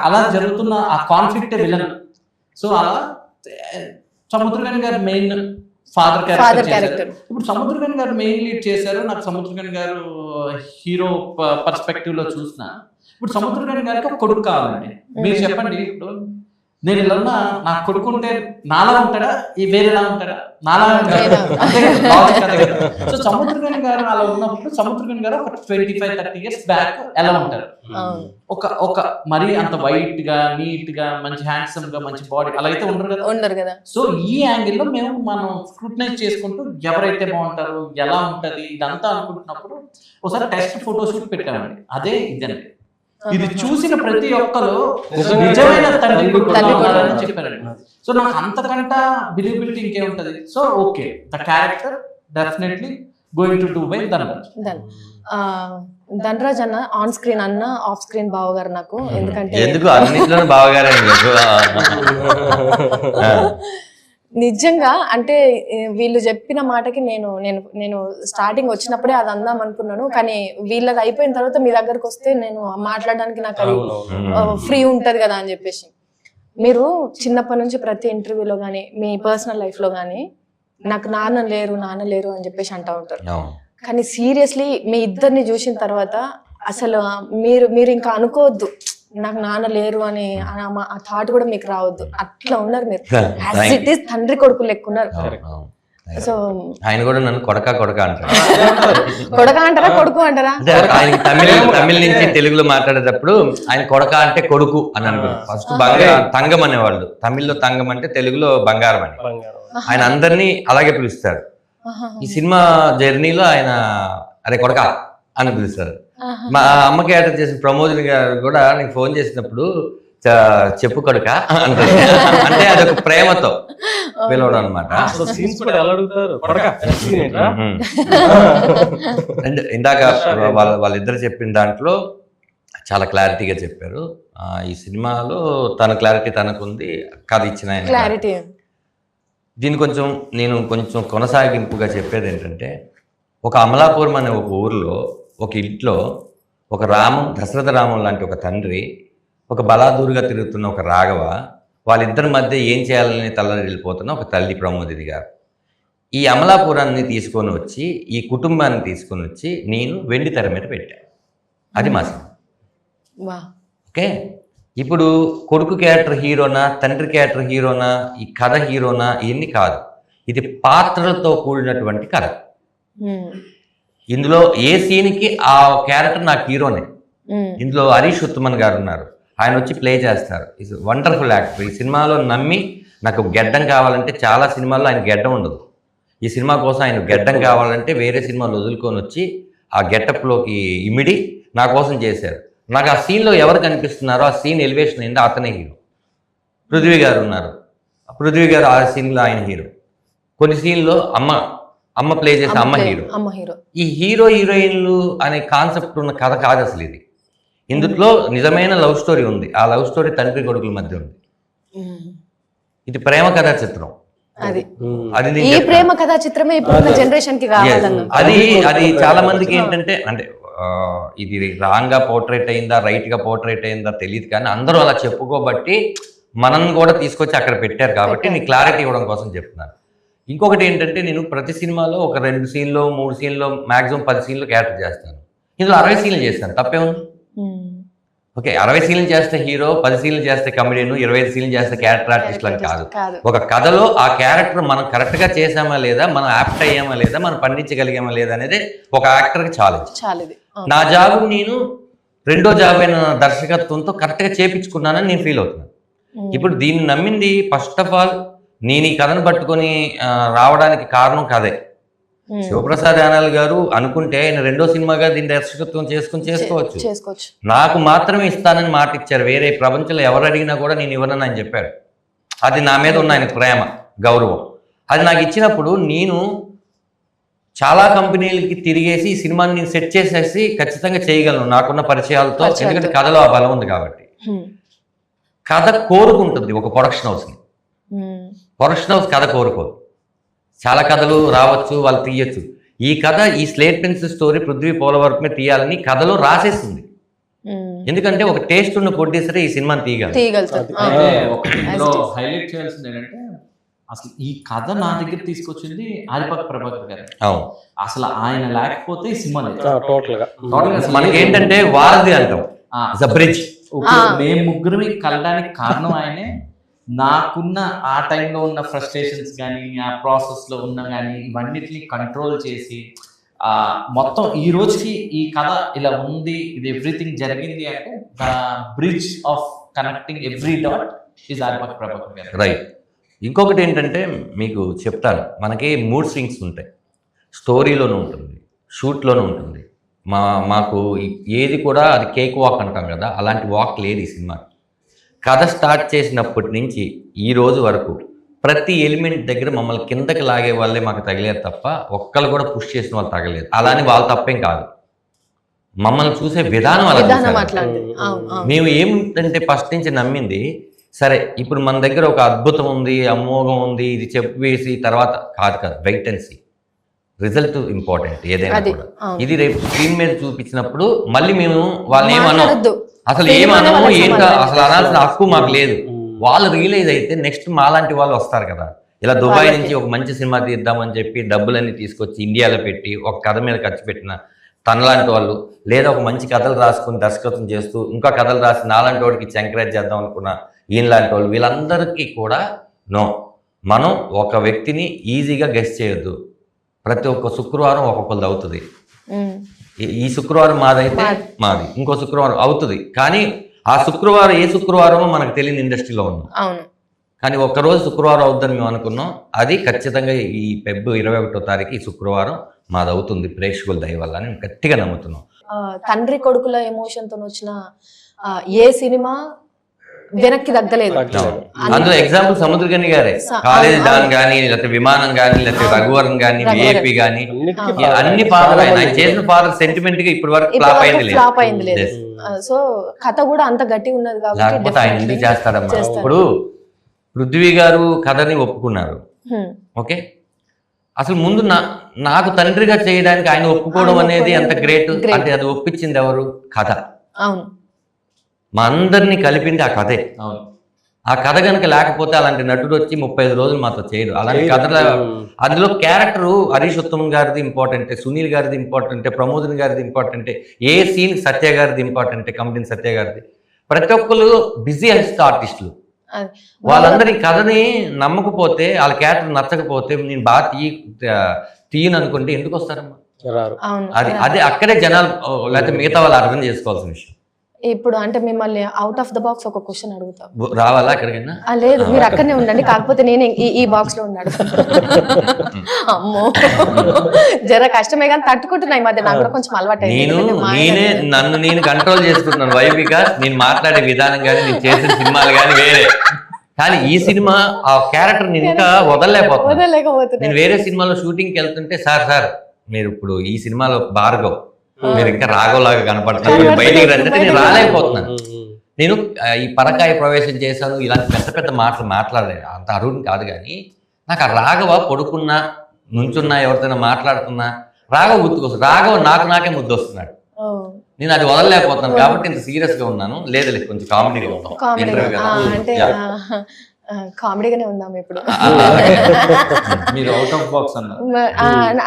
అలా జరుగుతున్న ఆ కాన్ఫ్లిక్ట్ విలన్. సో అలా సముద్రగని గారు మెయిన్ ఫాదర్ క్యారెక్టర్. ఇప్పుడు సముద్రగని గారు మెయిన్ లీడ్ చేశారు. నాకు సముద్రగని గారు హీరో పర్స్పెక్టివ్ లో చూసిన, ఇప్పుడు సముద్రగని గారికి ఒక కొడుకు కావాలండి. మీరు చెప్పండి, ఇప్పుడు నేను ఇలా ఉన్నా నా కొడుకుంటే నాలా ఉంటాడా, ఈ వేరేలా ఉంటాడా? నాలా ఉంటాడా? సో సముద్రగని గారు అలా ఉన్నప్పుడు సముద్రగని గారు ఒక 25-30 years బ్యాక్ ఎలా ఉంటారు? ఒక మరీ అంత వైట్ గా నీట్ గా మంచి హ్యాండ్సమ్ గా మంచి బాడీ అలా అయితే ఉండరు కదా. సో ఈ యాంగిల్ లో మనం స్క్రూటనైజ్ చేసుకుంటూ ఎవరైతే బాగుంటారు, ఎలా ఉంటది ఇదంతా అనుకుంటున్నప్పుడు ఒకసారి టెస్ట్ ఫోటోషూట్ పెట్టామండి. అదే ఇదండి. ఇది చూసిన ప్రతి ఒక్కరు నిజమైన తండ్రి చెప్పారండి. సో నాకు అంతకంట బిలీవబిలిటీ ఇంకేముంటది. So okay, the character definitely going to do by Dhanraj. Dhanraj అన్న ఆన్ స్క్రీన్ అన్న, ఆఫ్ స్క్రీన్ బావగారు నాకు. ఎందుకంటే నిజంగా అంటే వీళ్ళు చెప్పిన మాటకి నేను స్టార్టింగ్ వచ్చినప్పుడే అది అందాం అనుకున్నాను, కానీ వీళ్ళది అయిపోయిన తర్వాత మీ దగ్గరకు వస్తే నేను మాట్లాడడానికి నాకు అది ఫ్రీ ఉంటది కదా అని చెప్పేసి. మీరు చిన్నప్పటి నుంచి ప్రతి ఇంటర్వ్యూలో కానీ మీ పర్సనల్ లైఫ్ లో కానీ నాకు నాన్న లేరు అని చెప్పేసి అంటూ ఉంటారు. కానీ సీరియస్లీ మీ ఇద్దరిని చూసిన తర్వాత అసలు మీరు ఇంకా అనుకోవద్దు నాకు నాన్న లేరు అని, ఆ థాట్ కూడా మీకు రావద్దు. అట్లా ఉన్నారు మీరు, యాజ్ ఇట్ ఈస్ తండ్రి కొడుకు లెక్కున్నారు. సో ఆయన కూడా నన్ను కొడక అంటారు. కొడక అంటారా కొడుకు అంటారా? ఆయన తమిళ నుంచి తెలుగులో మాట్లాడేటప్పుడు ఆయన కొడక అంటే కొడుకు అని అనుకుంటారు. ఫస్ట్ తంగం అనేవాళ్ళు, తమిళ్లో తంగం అంటే తెలుగులో బంగారం అని. ఆయన అందరినీ అలాగే పిలుస్తారు. ఈ సినిమా జర్నీలో ఆయన అరే కొడక అని పిలుస్తారు. మా అమ్మ క్యారెక్టర్ చేసిన ప్రమోదిని గారు కూడా నాకు ఫోన్ చేసినప్పుడు చెప్పు కొడుక అంటారు. అంటే అదొక ప్రేమతో పిలవడం అనమాట. అసలు సీన్స్ కూడా ఎలా అడుగుతారు కొడకా scene ఏంట్రా? అండ్ ఇందాక వాళ్ళిద్దరు చెప్పిన దాంట్లో చాలా క్లారిటీగా చెప్పారు. ఈ సినిమాలో తన క్లారిటీ తనకుంది, కథ ఇచ్చిన ఆయన క్లారిటీ. దీన్ని నేను కొంచెం కొనసాగింపుగా చెప్పేది ఏంటంటే, ఒక అమలాపురం అనే ఒక ఊరిలో ఒక ఇంట్లో ఒక దశరథ రామం లాంటి ఒక తండ్రి, ఒక బలాదూరుగా తిరుగుతున్న ఒక రాఘవ, వాళ్ళిద్దరి మధ్య ఏం చేయాలని తల్లడిల్లిపోతున్న ఒక తల్లి ప్రమోదిని గారు. ఈ అమలాపురాన్ని తీసుకొని వచ్చి, ఈ కుటుంబాన్ని తీసుకొని వచ్చి నేను వెండి తెర మీద పెట్టాను. అది మా సినిమా. ఓకే, ఇప్పుడు కొడుకు క్యారెక్టర్ హీరోనా, తండ్రి క్యారెక్టర్ హీరోనా, ఈ కథ హీరోనా, ఇవన్నీ కాదు. ఇది పాత్రలతో కూడినటువంటి కథ. ఇందులో ఏ సీన్కి ఆ క్యారెక్టర్ నాకు హీరోనే. ఇందులో హరీష్ ఉత్తమన్ గారు ఉన్నారు, ఆయన వచ్చి ప్లే చేస్తారు. Is wonderful actor. ఈ సినిమాలో నమ్మి నాకు గెడ్డం కావాలంటే, చాలా సినిమాల్లో ఆయన గెడ్డం ఉండదు. ఈ సినిమా కోసం ఆయన గెడ్డం కావాలంటే వేరే సినిమాలు వదులుకొని వచ్చి ఆ గెటప్లోకి ఇమిడి నా కోసం చేశారు. నాకు ఆ సీన్లో ఎవరు కనిపిస్తున్నారో, ఆ సీన్ ఎలివేషన్ అయింది, అతనే హీరో. పృథ్వీ గారు ఉన్నారు, పృథ్వీ గారు ఆ సీన్లో ఆయన హీరో. కొన్ని సీన్లో అమ్మ ప్లే చేసే అమ్మ హీరో. ఈ హీరో హీరోయిన్లు అనే కాన్సెప్ట్ ఉన్న కథ కాదు అసలు ఇది. ఇందులో నిజమైన లవ్ స్టోరీ ఉంది. ఆ లవ్ స్టోరీ తండ్రి కొడుకుల మధ్య ఉంది. ఇది ప్రేమ కథా చిత్రం. అది ఈ ప్రేమ కథా చిత్రమే ఇప్పుడున్న జనరేషన్ కి కావాలన్న. అది చాలా మందికి ఏంటంటే, అంటే ఇది రాంగ్ గా పోర్ట్రేట్ అయిందా, రైట్ గా పోర్ట్రేట్ అయిందా తెలియదు, కానీ అందరూ అలా చెప్పుకోబట్టి మనం కూడా తీసుకొచ్చి అక్కడ పెట్టారు కాబట్టి నీ క్లారిటీ ఇవ్వడం కోసం చెప్తున్నాను. ఇంకొకటి ఏంటంటే, నేను ప్రతి సినిమాలో ఒక 2 సీన్లో 3 సీన్లో మాక్సిమం 10 సీన్లు క్యారెక్టర్ చేస్తాను. ఇందులో 60 సీన్లు చేస్తాను, తప్పే ఉంది. ఓకే, 60 సీన్లు చేస్తే హీరో, 10 సీన్లు చేస్తే కమెడియన్, 25 సీన్లు చేస్తే క్యారెక్టర్ ఆర్టిస్ట్ అని కాదు. ఒక కథలో ఆ క్యారెక్టర్ మనం కరెక్ట్గా చేసామా లేదా, మనం యాప్ట్ అయ్యామా లేదా, మనం పండించగలిగామా లేదా అనేది ఒక యాక్టర్కి ఛాలెంజ్. నా జాబ్ నేను రెండో జాబ్ అయిన దర్శకత్వంతో కరెక్ట్గా చేపించుకున్నానని నేను ఫీల్ అవుతున్నాను. ఇప్పుడు దీన్ని నమ్మింది ఫస్ట్ ఆఫ్ ఆల్ నేను ఈ కథను పట్టుకొని రావడానికి కారణం కథే. శివప్రసాద్ యానాల్ గారు అనుకుంటే ఆయన రెండో సినిమాగా దీన్ని దర్శకత్వం చేసుకోవచ్చు. నాకు మాత్రమే ఇస్తానని మాట ఇచ్చారు. వేరే ప్రపంచంలో ఎవరు అడిగినా కూడా నేను ఇవ్వనని ఆయన చెప్పారు. అది నా మీద ఉన్న ఆయన ప్రేమ, గౌరవం. అది నాకు ఇచ్చినప్పుడు నేను చాలా కంపెనీలకి తిరిగేసి ఈ సినిమాని నేను సెట్ చేసేసి ఖచ్చితంగా చేయగలను నాకున్న పరిచయాలతో. ఎందుకంటే కథలో ఆ బలం ఉంది కాబట్టి. కథ కోరుకుంటుంది ఒక ప్రొడక్షన్ హౌస్ని. ప్రొడక్షన్ హౌస్ కథ కోరుకోదు. చాలా కథలు రావచ్చు, వాళ్ళు తీయచ్చు. ఈ కథ, ఈ స్లేట్ పెన్సిల్ స్టోరీ పృథ్వీ పోలవరమే తీయాలని కథలో రాసేస్తుంది. ఎందుకంటే ఒక టేస్ట్ ఉన్న ప్రొడ్యూసరే ఈ సినిమాని తీయగలరు. హైలైట్ చేయాల్సింది ఏంటంటే, అసలు ఈ కథ నా దగ్గర తీసుకొచ్చింది ఆదిపక్క ప్రభాకర్ గారు. అవును, అసలు ఆయన లేకపోతే ఈ సినిమా టోటల్ గా మనకి ఏంటంటే వారధి అంటాం, బ్రిడ్జ్. మేము ముగ్గురు కలడానికి కారణం ఆయనే. నాకున్న ఆ టైంలో ఉన్న ఫ్రస్ట్రేషన్స్ కానీ, ఆ ప్రాసెస్లో ఉన్న కానీ, ఇవన్నిటిని కంట్రోల్ చేసి మొత్తం ఈ రోజుకి ఈ కథ ఇలా ఉంది, ఇది ఎవ్రీథింగ్ జరిగింది అంటే the bridge of connecting every dot is ఆదిపక్క ప్రభాకర్ గారు. రైట్. ఇంకొకటి ఏంటంటే మీకు చెప్తాను, మనకి మూడ్ స్వింగ్స్ ఉంటాయి. స్టోరీలోనూ ఉంటుంది, షూట్లోనూ ఉంటుంది. మాకు ఏది కూడా అది కేక్ వాక్ అంటాం కదా, అలాంటి వాక్ లేదు ఈ సినిమా. కథ స్టార్ట్ చేసినప్పటి నుంచి ఈ రోజు వరకు ప్రతి ఎలిమెంట్ దగ్గర మమ్మల్ని కిందకి లాగే వాళ్ళే మాకు తగిలేరు తప్ప ఒక్కళ్ళు కూడా పుష్ చేసిన వాళ్ళు తగలేదు. అలాని వాళ్ళ తప్పేం కాదు, మమ్మల్ని చూసే విధానం అలా. మేము ఏమిటంటే ఫస్ట్ నుంచి నమ్మింది, సరే ఇప్పుడు మన దగ్గర ఒక అద్భుతం ఉంది, అమోఘం ఉంది, ఇది చెప్పేసి తర్వాత కాదు, wait and see. Result important ఏదైనా కూడా. ఇది రేపు స్క్రీన్ మీద చూపించినప్పుడు మళ్ళీ మేము వాళ్ళని ఏమన్నాం, అసలు ఏమన్నాము ఏంటో అసలు అనాల్సిన హక్కు మాకు లేదు. వాళ్ళు రియలైజ్ అయితే నెక్స్ట్ మాలాంటి వాళ్ళు వస్తారు కదా, ఇలా దుబాయ్ నుంచి ఒక మంచి సినిమా తీద్దామని చెప్పి డబ్బులన్నీ తీసుకొచ్చి ఇండియాలో పెట్టి ఒక కథ మీద ఖర్చు పెట్టిన తనలాంటి వాళ్ళు, లేదా ఒక మంచి కథలు రాసుకుని దర్శకత్వం చేస్తూ ఇంకా కథలు రాసి నాలాంటి వాడికి ఎంకరేజ్ చేద్దాం అనుకున్న ఈయనలాంటి వాళ్ళు, వీళ్ళందరికీ కూడా నో, మనం ఒక వ్యక్తిని ఈజీగా గెస్ చేయొద్దు. ప్రతి ఒక్క శుక్రవారం ఒక్కొక్కరిది అవుతుంది. ఈ శుక్రవారం మాదైతే మాది, ఇంకో శుక్రవారం అవుతుంది. కానీ ఆ శుక్రవారం ఏ శుక్రవారమో మనకు తెలియని ఇండస్ట్రీలో ఉన్నాం. కానీ ఒక్కరోజు శుక్రవారం అవుద్దని మేము అనుకున్నాం. అది ఖచ్చితంగా ఈ ఫిబ్రవరి 21వ తారీఖు ఈ శుక్రవారం మాది అవుతుంది ప్రేక్షకుల దయ వల్ల అని గట్టిగా నమ్ముతున్నాం. తండ్రి కొడుకుల ఎమోషన్తో వచ్చిన ఏ సినిమా వెనక్కి తగ్గలేదు. అందులో ఎగ్జాంపుల్ సముద్రగని గారే, కాలేజీ డాన్ గానీ, లేకపోతే విమానం గానీ, లేకపోతే రఘువరన్ గానీ, విఐపి గానీ, అన్ని పాత్రలు ఆయన చేసిన పాత్ర సెంటిమెంట్ గా ఇప్పటి వరకు ఫ్లాప్ అయింది లేదు. సో కథ కూడా అంత గట్టి ఉన్నది కాబట్టి ఆయన ఎందుకు చేస్తాడమ్మా. ఇప్పుడు పృథ్వీ గారు కథని ఒప్పుకున్నారు, ఓకే. అసలు ముందు నాకు తండ్రిగా చేయడానికి ఆయన ఒప్పుకోవడం అనేది ఎంత గ్రేట్ అంటే అది ఒప్పించింది ఎవరు? కథ. అవును, మా అందరినీ కలిపింది ఆ కథే. ఆ కథ కనుక లేకపోతే అలాంటి నటుడు వచ్చి 35 రోజులు మాతో చేయడు. అలాంటి కథలో అందులో క్యారెక్టర్ హరీష్ ఉత్తమ్ గారిది ఇంపార్టెంట్, సునీల్ గారిది ఇంపార్టెంట్, ప్రమోదన్ గారిది ఇంపార్టెంట్, ఏ సీన్ సత్య గారిది ఇంపార్టెంట్, కమిడియన్ సత్య గారిది. ప్రతి ఒక్కరు బిజీ ఆర్టిస్టులు. వాళ్ళందరి కథని నమ్మకపోతే, వాళ్ళ క్యారెక్టర్ నచ్చకపోతే నేను బాగా తీయను అనుకుంటే ఎందుకు వస్తారమ్మా? అది అదే అక్కడే జనాలు లేకపోతే మిగతా వాళ్ళు అర్థం చేసుకోవాల్సిన విషయం. ఇప్పుడు అంటే మిమ్మల్ని అవుట్ ఆఫ్ ద బాక్స్ ఒక క్వశ్చన్ అడుగుతాం. రావాలా ఎక్కడికైనా? లేదు, మీరు అక్కడనే ఉండండి, కాకపోతే నేను ఈ బాక్స్ లో ఉన్నాడు. అమ్మో జర కష్టమే కానీ తట్టుకుంటున్నా. ఈ మధ్య నాకు కూడా కొంచెం అలవాటు. నేను కంట్రోల్ చేసుకుంటున్నాను వైబిక. నేను మాట్లాడే విధానం కానీ, నేను చేసిన సినిమాలు కానీ వేరే. కానీ ఈ సినిమా ఆ క్యారెక్టర్ నేను ఇంకా వదలలేకపోతున్నాను. నేను వేరే సినిమాలో షూటింగ్కి వెళ్తుంటే సార్ మీరు ఇప్పుడు ఈ సినిమాలో భార్గవ్, మీరు ఇంకా రాఘవలాగా కనపడతారు, బయటికి రండి, నేను రాలేకపోతున్నాను. నేను ఈ పరకాయ ప్రవేశం చేశాను, ఇలాంటి పెద్ద పెద్ద మాటలు మాట్లాడలేదు, అంత అరుణ్ కాదు. కానీ నాకు ఆ రాఘవ పడుకున్నా, నుంచున్నా, ఎవరితోనా మాట్లాడుతున్నా రాఘవ గుర్తుకొస్తుంది. రాఘవ నాకే ముద్దు వస్తున్నాడు. నేను అది వదలలేకపోతున్నాను కాబట్టి ఇంత సీరియస్ గా ఉన్నాను. లేదు కొంచెం కామెడీగా ఉంటాం. కామెడీగానే ఉందాం ఇప్పుడు. మీరు అవుట్ ఆఫ్ బాక్స్ అన్నారు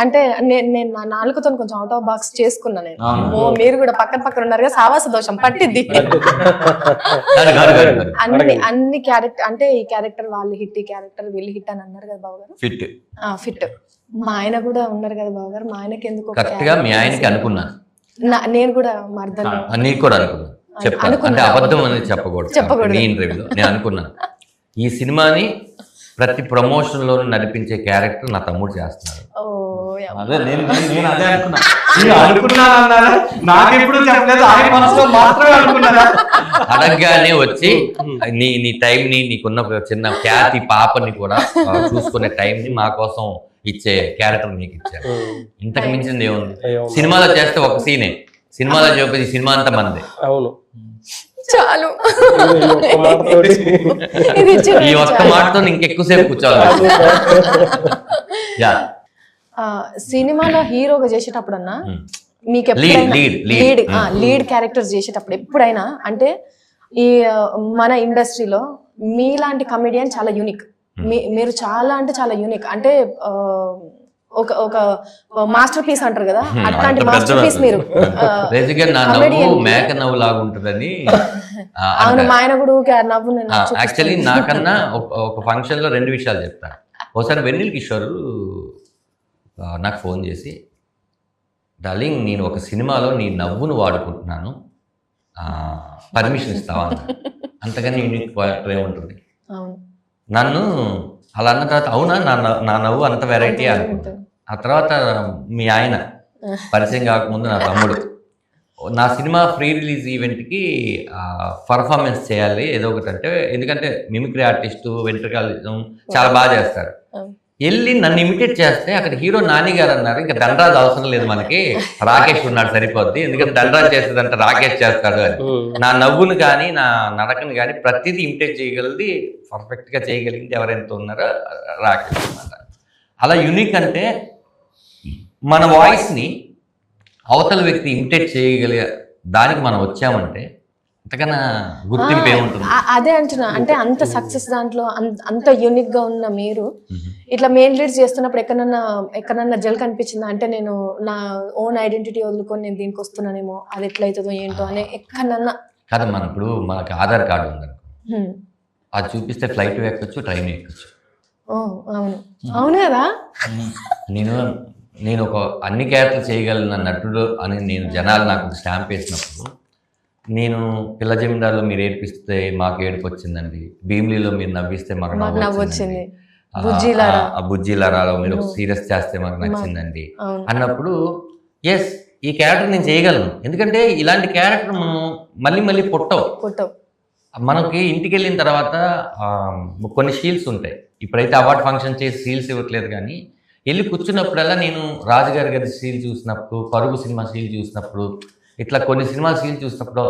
అంటే నేను నా నాలుగుతో కొంచెం అవుట్ ఆఫ్ బాక్స్ చేసుకున్నా నేను. మీరు కూడా పక్కన ఉన్నారు కదా, సావాస దోషం పట్టిద్ది. అన్ని క్యారెక్టర్ అంటే ఈ క్యారెక్టర్ వాళ్ళు హిట్, ఈ క్యారెక్టర్ వీళ్ళు హిట్ అని అన్నారు కదా బాబు గారు. ఫిట్ మా ఆయన కూడా ఉన్నారు కదా బాబు గారు. మా ఆయనకి ఎందుకు అనుకున్నాను నేను కూడా మర్దలు నీకు కూడా అనుకున్నాను. అంటే అబద్ధం అనేది చెప్పకూడదు. నీ ఇంటర్వ్యూలో నేను అనుకున్నాను, ఈ సినిమాని ప్రతి ప్రమోషన్ లోను నడిపించే క్యారెక్టర్ నా తమ్ముడు చేస్తున్నాడు. అడగగానే వచ్చి నీ టైం ని, నీకున్న చిన్న ఖ్యాతి పాపని కూడా చూసుకునే టైం ని మా కోసం ఇచ్చే క్యారెక్టర్ నీకు ఇచ్చారు. ఇంతకు మించింది ఏముంది? సినిమాలో చేస్తే ఒక సీనే, సినిమాలో చూపేది సినిమా అంతా మంది. అవును, చాలు. ఈ ఒక్క మాటతో ఇంకెక్కువసేపు కూర్చోవాలి. సినిమాలో హీరోగా చేసేటప్పుడన్నా మీకు లీడ్ క్యారెక్టర్స్ చేసేటప్పుడు ఎప్పుడైనా అంటే ఈ మన ఇండస్ట్రీలో మీలాంటి కమెడియన్ చాలా యూనిక్. మీరు చాలా అంటే చాలా యూనిక్. అంటే ఒక మాస్టర్ పీస్ అంటారు కదా, అట్లాంటి మాస్టర్ పీస్ మీరు. మేక నవ్వు లాగా ఉంటుందని. అవును, మా ఆయన కూడా నవ్వు. యాక్చువల్లీ నాకన్నా ఒక ఫంక్షన్ లో 2 విషయాలు చెప్తాను. ఒకసారి వెన్నెల కిషోర్ నాకు ఫోన్ చేసి, డార్లింగ్ నేను ఒక సినిమాలో నీ నవ్వును వాడుకుంటున్నాను, పర్మిషన్ ఇస్తావా అన్న. అంతకని యూనిక్ ఉంటుంది. నన్ను అలా అన్న తర్వాత అవునా నా నవ్వు అంత వెరైటీ అనుకుంటా. ఆ తర్వాత మీ ఆయన పరిచయం కాకముందు నా తమ్ముడు నా సినిమా ప్రీ రిలీజ్ ఈవెంట్కి పర్ఫార్మెన్స్ చేయాలి ఏదో ఒకటి అంటే, ఎందుకంటే మిమిక్రీ ఆర్టిస్టు వెంట్రుకాలిజం చాలా బాగా చేస్తారు. వెళ్ళి నన్ను ఇమిటేట్ చేస్తే అక్కడ హీరో నాని గారు అన్నారు, ఇంకా ధనరాజ్ అవసరం లేదు మనకి, రాకేష్ ఉన్నాడు సరిపోద్ది, ఎందుకంటే ధనరాజ్ చేస్తుందంటే రాకేష్ చేస్తాడు అని. నా నవ్వును కానీ నా నడకను కానీ ప్రతిదీ ఇమిటేట్ చేయగలిగి పర్ఫెక్ట్గా చేయగలిగింది ఎవరెంత ఉన్నారో రాకేష్ అన్నమాట. అలా యూనిక్ అంటే మన వాయిస్ని అవతల వ్యక్తి ఇమిటేట్ చేయగలిగే దానికి మనం వచ్చామంటే అంతకన్నా గుర్తింపు ఏముంటుంది? అదే అంటున్నా, అంటే అంత సక్సెస్ దాంట్లో అంత యూనిక్ గా ఉన్న మీరు ఇట్లా మెయిన్ లీడ్స్ చేస్తున్నప్పుడు ఎక్కడన్నా జల్ కనిపించిందా? అంటే నేను నా ఓన్ ఐడెంటిటీ వదులుకొని నేను దీనికి వస్తున్నానేమో, అది ఎట్లయితుందో ఏంటో అని ఎక్కడన్నా? కదా, మన ఇప్పుడు మనకు ఆధార్ కార్డు ఉందనుకో, అది చూపిస్తే ఫ్లైట్ ఎక్కొచ్చు, ట్రైన్ ఎక్కొచ్చు. అవును అవును కదా. నేను ఒక అన్ని క్యారెక్టర్లు చేయగలిగిన నటుడు అని నేను జనాలు నాకు స్టాంప్ వేసినప్పుడు, నేను పిల్ల జమీందారులో మీరు ఏడిపిస్తే మాకు ఏడుపు వచ్చిందండి, భీమిలీలో మీరు నవ్విస్తే మాకు నవ్వు వచ్చింది, బుజ్జిలారాలో మీరు సీరియస్ చేస్తే మాకు నచ్చిందండి అన్నప్పుడు ఎస్ ఈ క్యారెక్టర్ నేను చేయగలను. ఎందుకంటే ఇలాంటి క్యారెక్టర్ మనం మళ్ళీ పుట్టవు. మనకి ఇంటికి వెళ్ళిన తర్వాత కొన్ని షీల్డ్స్ ఉంటాయి. ఇప్పుడైతే అవార్డ్ ఫంక్షన్ చేసి షీల్డ్స్ ఇవ్వట్లేదు, కానీ వెళ్ళి కూర్చున్నప్పుడల్లా నేను రాజుగారి గారి సీల్ చూసినప్పుడు, పరుగు సినిమా సీల్ చూసినప్పుడు, ఇట్లా కొన్ని సినిమా సీల్ చూసినప్పుడు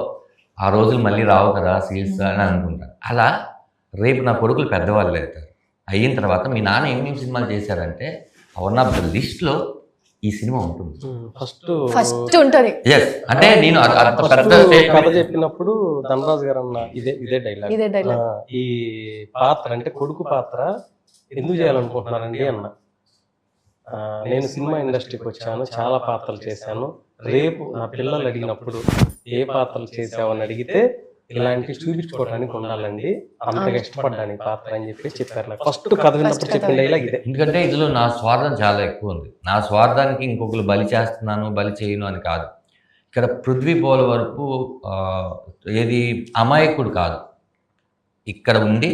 ఆ రోజులు మళ్ళీ రావు కదా సీల్స్ అని అనుకుంటాను. అలా రేపు నా కొడుకులు పెద్దవాళ్ళు అవుతారు. అయిన తర్వాత మీ నాన్న ఏమేమి సినిమాలు చేశారంటే వన్ ఆఫ్ ద లిస్ట్లో ఈ సినిమా ఉంటుంది. ఫస్ట్ ఉంటుంది. ఎస్, అంటే నేను కథ చెప్పినప్పుడు ధనరాజు గారు అన్న ఇదే డైలాగ్, ఈ పాత్ర అంటే కొడుకు పాత్ర ఎందుకు చేయాలనుకుంటున్నారండి అన్న. నేను సినిమా ఇండస్ట్రీకి వచ్చాను, చాలా పాత్రలు చేశాను, రేపు నా పిల్లలు అడిగినప్పుడు ఏ పాత్రలు చేసావని అడిగితే ఇలాంటివి చూపించుకోవడానికి ఉండాలండి, అంతగా ఇష్టపడ్డాను ఈ పాత్ర అని చెప్పి చెప్పారు. ఫస్ట్ కథ విన్నప్పుడు చెప్పిన డైలాగ్ ఇదే. ఎందుకంటే ఇందులో నా స్వార్థం చాలా ఎక్కువ ఉంది. నా స్వార్థానికి ఇంకొకరు బలి చేస్తున్నాను, బలి చేయను అని కాదు. ఇక్కడ పృథ్వీ పోల వరకు ఏది అమాయకుడు కాదు. ఇక్కడ ఉండి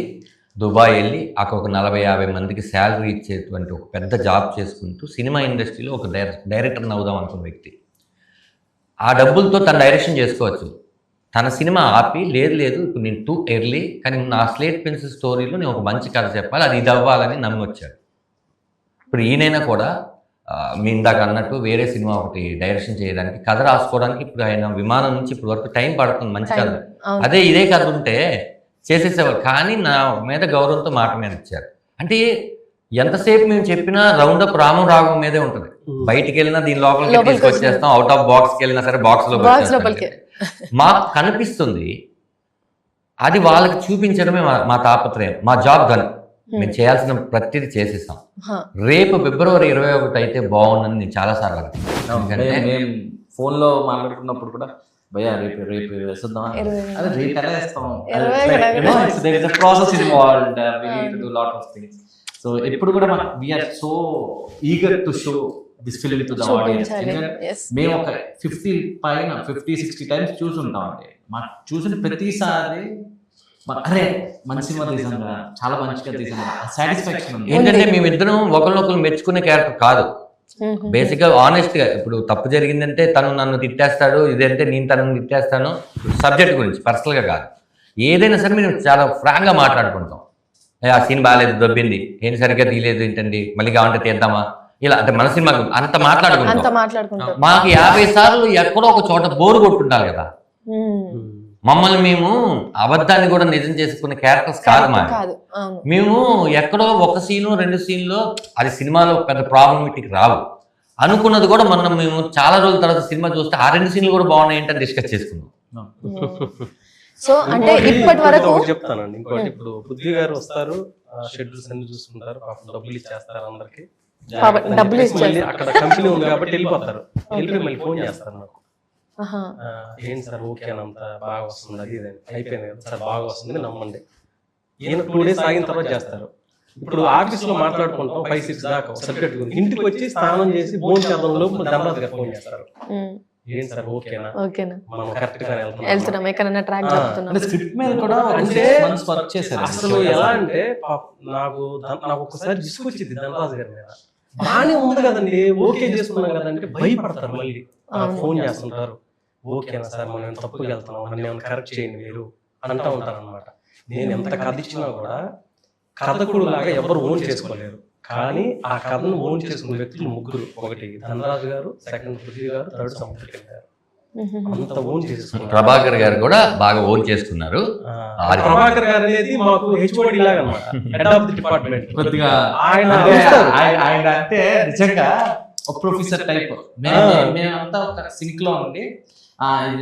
దుబాయ్ వెళ్ళి అక్కడ ఒక 40-50 మందికి శాలరీ ఇచ్చేటువంటి ఒక పెద్ద జాబ్ చేసుకుంటూ సినిమా ఇండస్ట్రీలో ఒక డైరెక్టర్ని అవుదాం అనుకున్న వ్యక్తి. ఆ డబ్బులతో తన డైరెక్షన్ చేసుకోవచ్చు. తన సినిమా ఆపి లేదు ఇప్పుడు నేను టూ ఎర్లీ, కానీ నా స్లేట్ పెన్సిల్ స్టోరీలో నేను ఒక మంచి కథ చెప్పాలి, అది ఇది అవ్వాలని నమ్మి వచ్చాడు. ఇప్పుడు ఈయనైనా కూడా మీ ఇందాక అన్నట్టు వేరే సినిమా ఒకటి డైరెక్షన్ చేయడానికి, కథ రాసుకోవడానికి ఇప్పుడు ఆయన విమానం నుంచి ఇప్పుడు వరకు టైం పడుతుంది మంచి కథ. అదే ఇదే కథ ఉంటే చేసేసేవారు, కానీ నా మీద గౌరవంతో మాట మీద ఇచ్చారు. అంటే ఎంతసేపు మేము చెప్పినా రౌండప్ రామం రాగం మీదే ఉంటుంది. బయటికి వెళ్ళినా దీని లోపలికి తీసుకొచ్చేస్తాం, అవుట్ ఆఫ్ బాక్స్కి వెళ్ళినా సరే బాక్స్ లోపలికి మాకు కనిపిస్తుంది. అది వాళ్ళకి చూపించడమే మా తాపత్రయం, మా జాబ్ గన్. మేము చేయాల్సిన ప్రతిదీ చేసేసాం. రేపు ఫిబ్రవరి 21 అయితే బాగుందని నేను చాలా సార్లు అనుకుంటున్నాను. మేము ఫోన్లో మాట్లాడుకున్నప్పుడు కూడా భయ్యా రేపు వేస్తుందాం, అదే రేపు ఎలా వేస్తాం, process involved, we need to do lot of things. So ఎప్పుడు కూడా we are so eager to show this film to the audience. మేము ఒక 50-60 టైమ్స్ చూసుంటాం. అంటే మాకు చూసిన ప్రతిసారి అరే మంచి సినిమా తీసాను, చాలా మంచిగా తీసాను, సాటిస్ఫాక్షన్ ఉంది. ఏంటంటే మేమిద్దరం ఒకరినొకరు మెచ్చుకునే క్యారెక్టర్ కాదు. బేసిక్గా ఆనెస్ట్గా ఇప్పుడు తప్పు జరిగిందంటే తను నన్ను తిట్టేస్తాడు, ఇదంటే నేను తనను తిట్టేస్తాను. సబ్జెక్ట్ గురించి పర్సనల్గా కాదు, ఏదైనా సరే మేము చాలా ఫ్రాంక్గా మాట్లాడుకుంటాం. ఆ సీన్ బాగాలేదు, దొబ్బింది, ఏంటి సరిగ్గా తీయలేదు ఏంటండి, మళ్ళీ కావాలంటే తీద్దామా, ఇలా అంటే మన సినిమా అంత మాట్లాడుకుంటాం. మాకు 50 సార్లు ఎక్కడో ఒక చోట బోరు కొట్టుంటారు కదా. మమ్మల్ని మేము అబద్ధాన్ని కూడా నిజం చేసుకునే క్యారెక్టర్స్ కాదు మేము ఎక్కడో ఒక సీను 2 సీన్లో అది సినిమాలో పెద్ద ప్రాబ్లమేటిక్ రావు అనుకున్నది కూడా మేము చాలా రోజుల తర్వాత సినిమా చూస్తే ఆ 2 సీన్లు కూడా బాగున్నాయి అంటే డిస్కస్ చేసుకున్నాం. సో అంటే ఇప్పటి వరకు చెప్తానండి. ఇంకోటి, ఇప్పుడు బుద్ధి గారు వస్తారు, షెడ్యూల్స్ అన్ని చూసుకుంటారు, డబ్బులు ఇచ్చేస్తారు అందరికి, డబ్బులు ఇచ్చేస్తారు. అక్కడ కంపెనీ ఉంది కాబట్టి వెళ్ళిపోతారు. వెళ్ళిపోయి మళ్ళీ ఫోన్ చేస్తారు నాకు, ఏంటి సార్ ఓకే అని అంత బాగా వస్తుంది, అది ఇది అయిపోయింది కదా సార్, బాగా వస్తుంది నమ్మండి. ఈయన 2 days ఆగిన తర్వాత చేస్తారు. ఇప్పుడు ఆఫీస్ లో మాట్లాడుకుంటాం 5-6 దాకా సబ్జెక్ట్ గురించి, ఇంటికి వచ్చి స్నానం చేసి భోజనం చేద్దాం లోపు ధనరాజు గారు ఫోన్ చేస్తారు, ఏంటి సార్ ఓకేనా, మనం కరెక్ట్ గా వెళ్తున్నాం, ఎక్కడైనా ట్రాక్ చెప్తున్నాం. స్క్రిప్ట్ మీద కూడా అంటే అసలు ఎలా అంటే నాకు ఒక్కసారి విసుకొచ్చింది ధనరాజు గారి మీద. బాగానే ఉంది కదండి, ఓకే చేసుకున్నాం కదంటే భయపడతారు, మళ్ళీ ఫోన్ చేస్తుంటారు, ఓకేనా సార్ మనం తప్పుకు వెళ్తున్నాం, నన్ను ఏమైనా కరెక్ట్ చేయండి మీరు అంటూ ఉంటారు అనమాట. నేను ఎంత కథ ఇచ్చినా కూడా కథకుడు లాగా ఎవరు ఓన్ చేసుకోలేరు, కానీ ఆ కథను ఓన్ చేసుకున్న వ్యక్తులు 3. ఒకటి ధనరాజు గారు, సెకండ్ పృథ్వీ గారు, థర్డ్ సముద్రకల్ గారు. అంత ఓన్ చేసుకున్నారు. ప్రభాకర్ గారు కూడా బాగా ఓన్ చేసుకున్నారు. ప్రభాకర్ గారు అనేది మాకు హెచ్ఓడి లాగా అన్నమాట, హెడ్ ఆఫ్ ది డిపార్ట్మెంట్. కొద్దిగా ఆయన అంటే నిజంగా ఒక ప్రొఫెసర్ టైప్. మేమంతా ఒక సింక్ లో ఉండి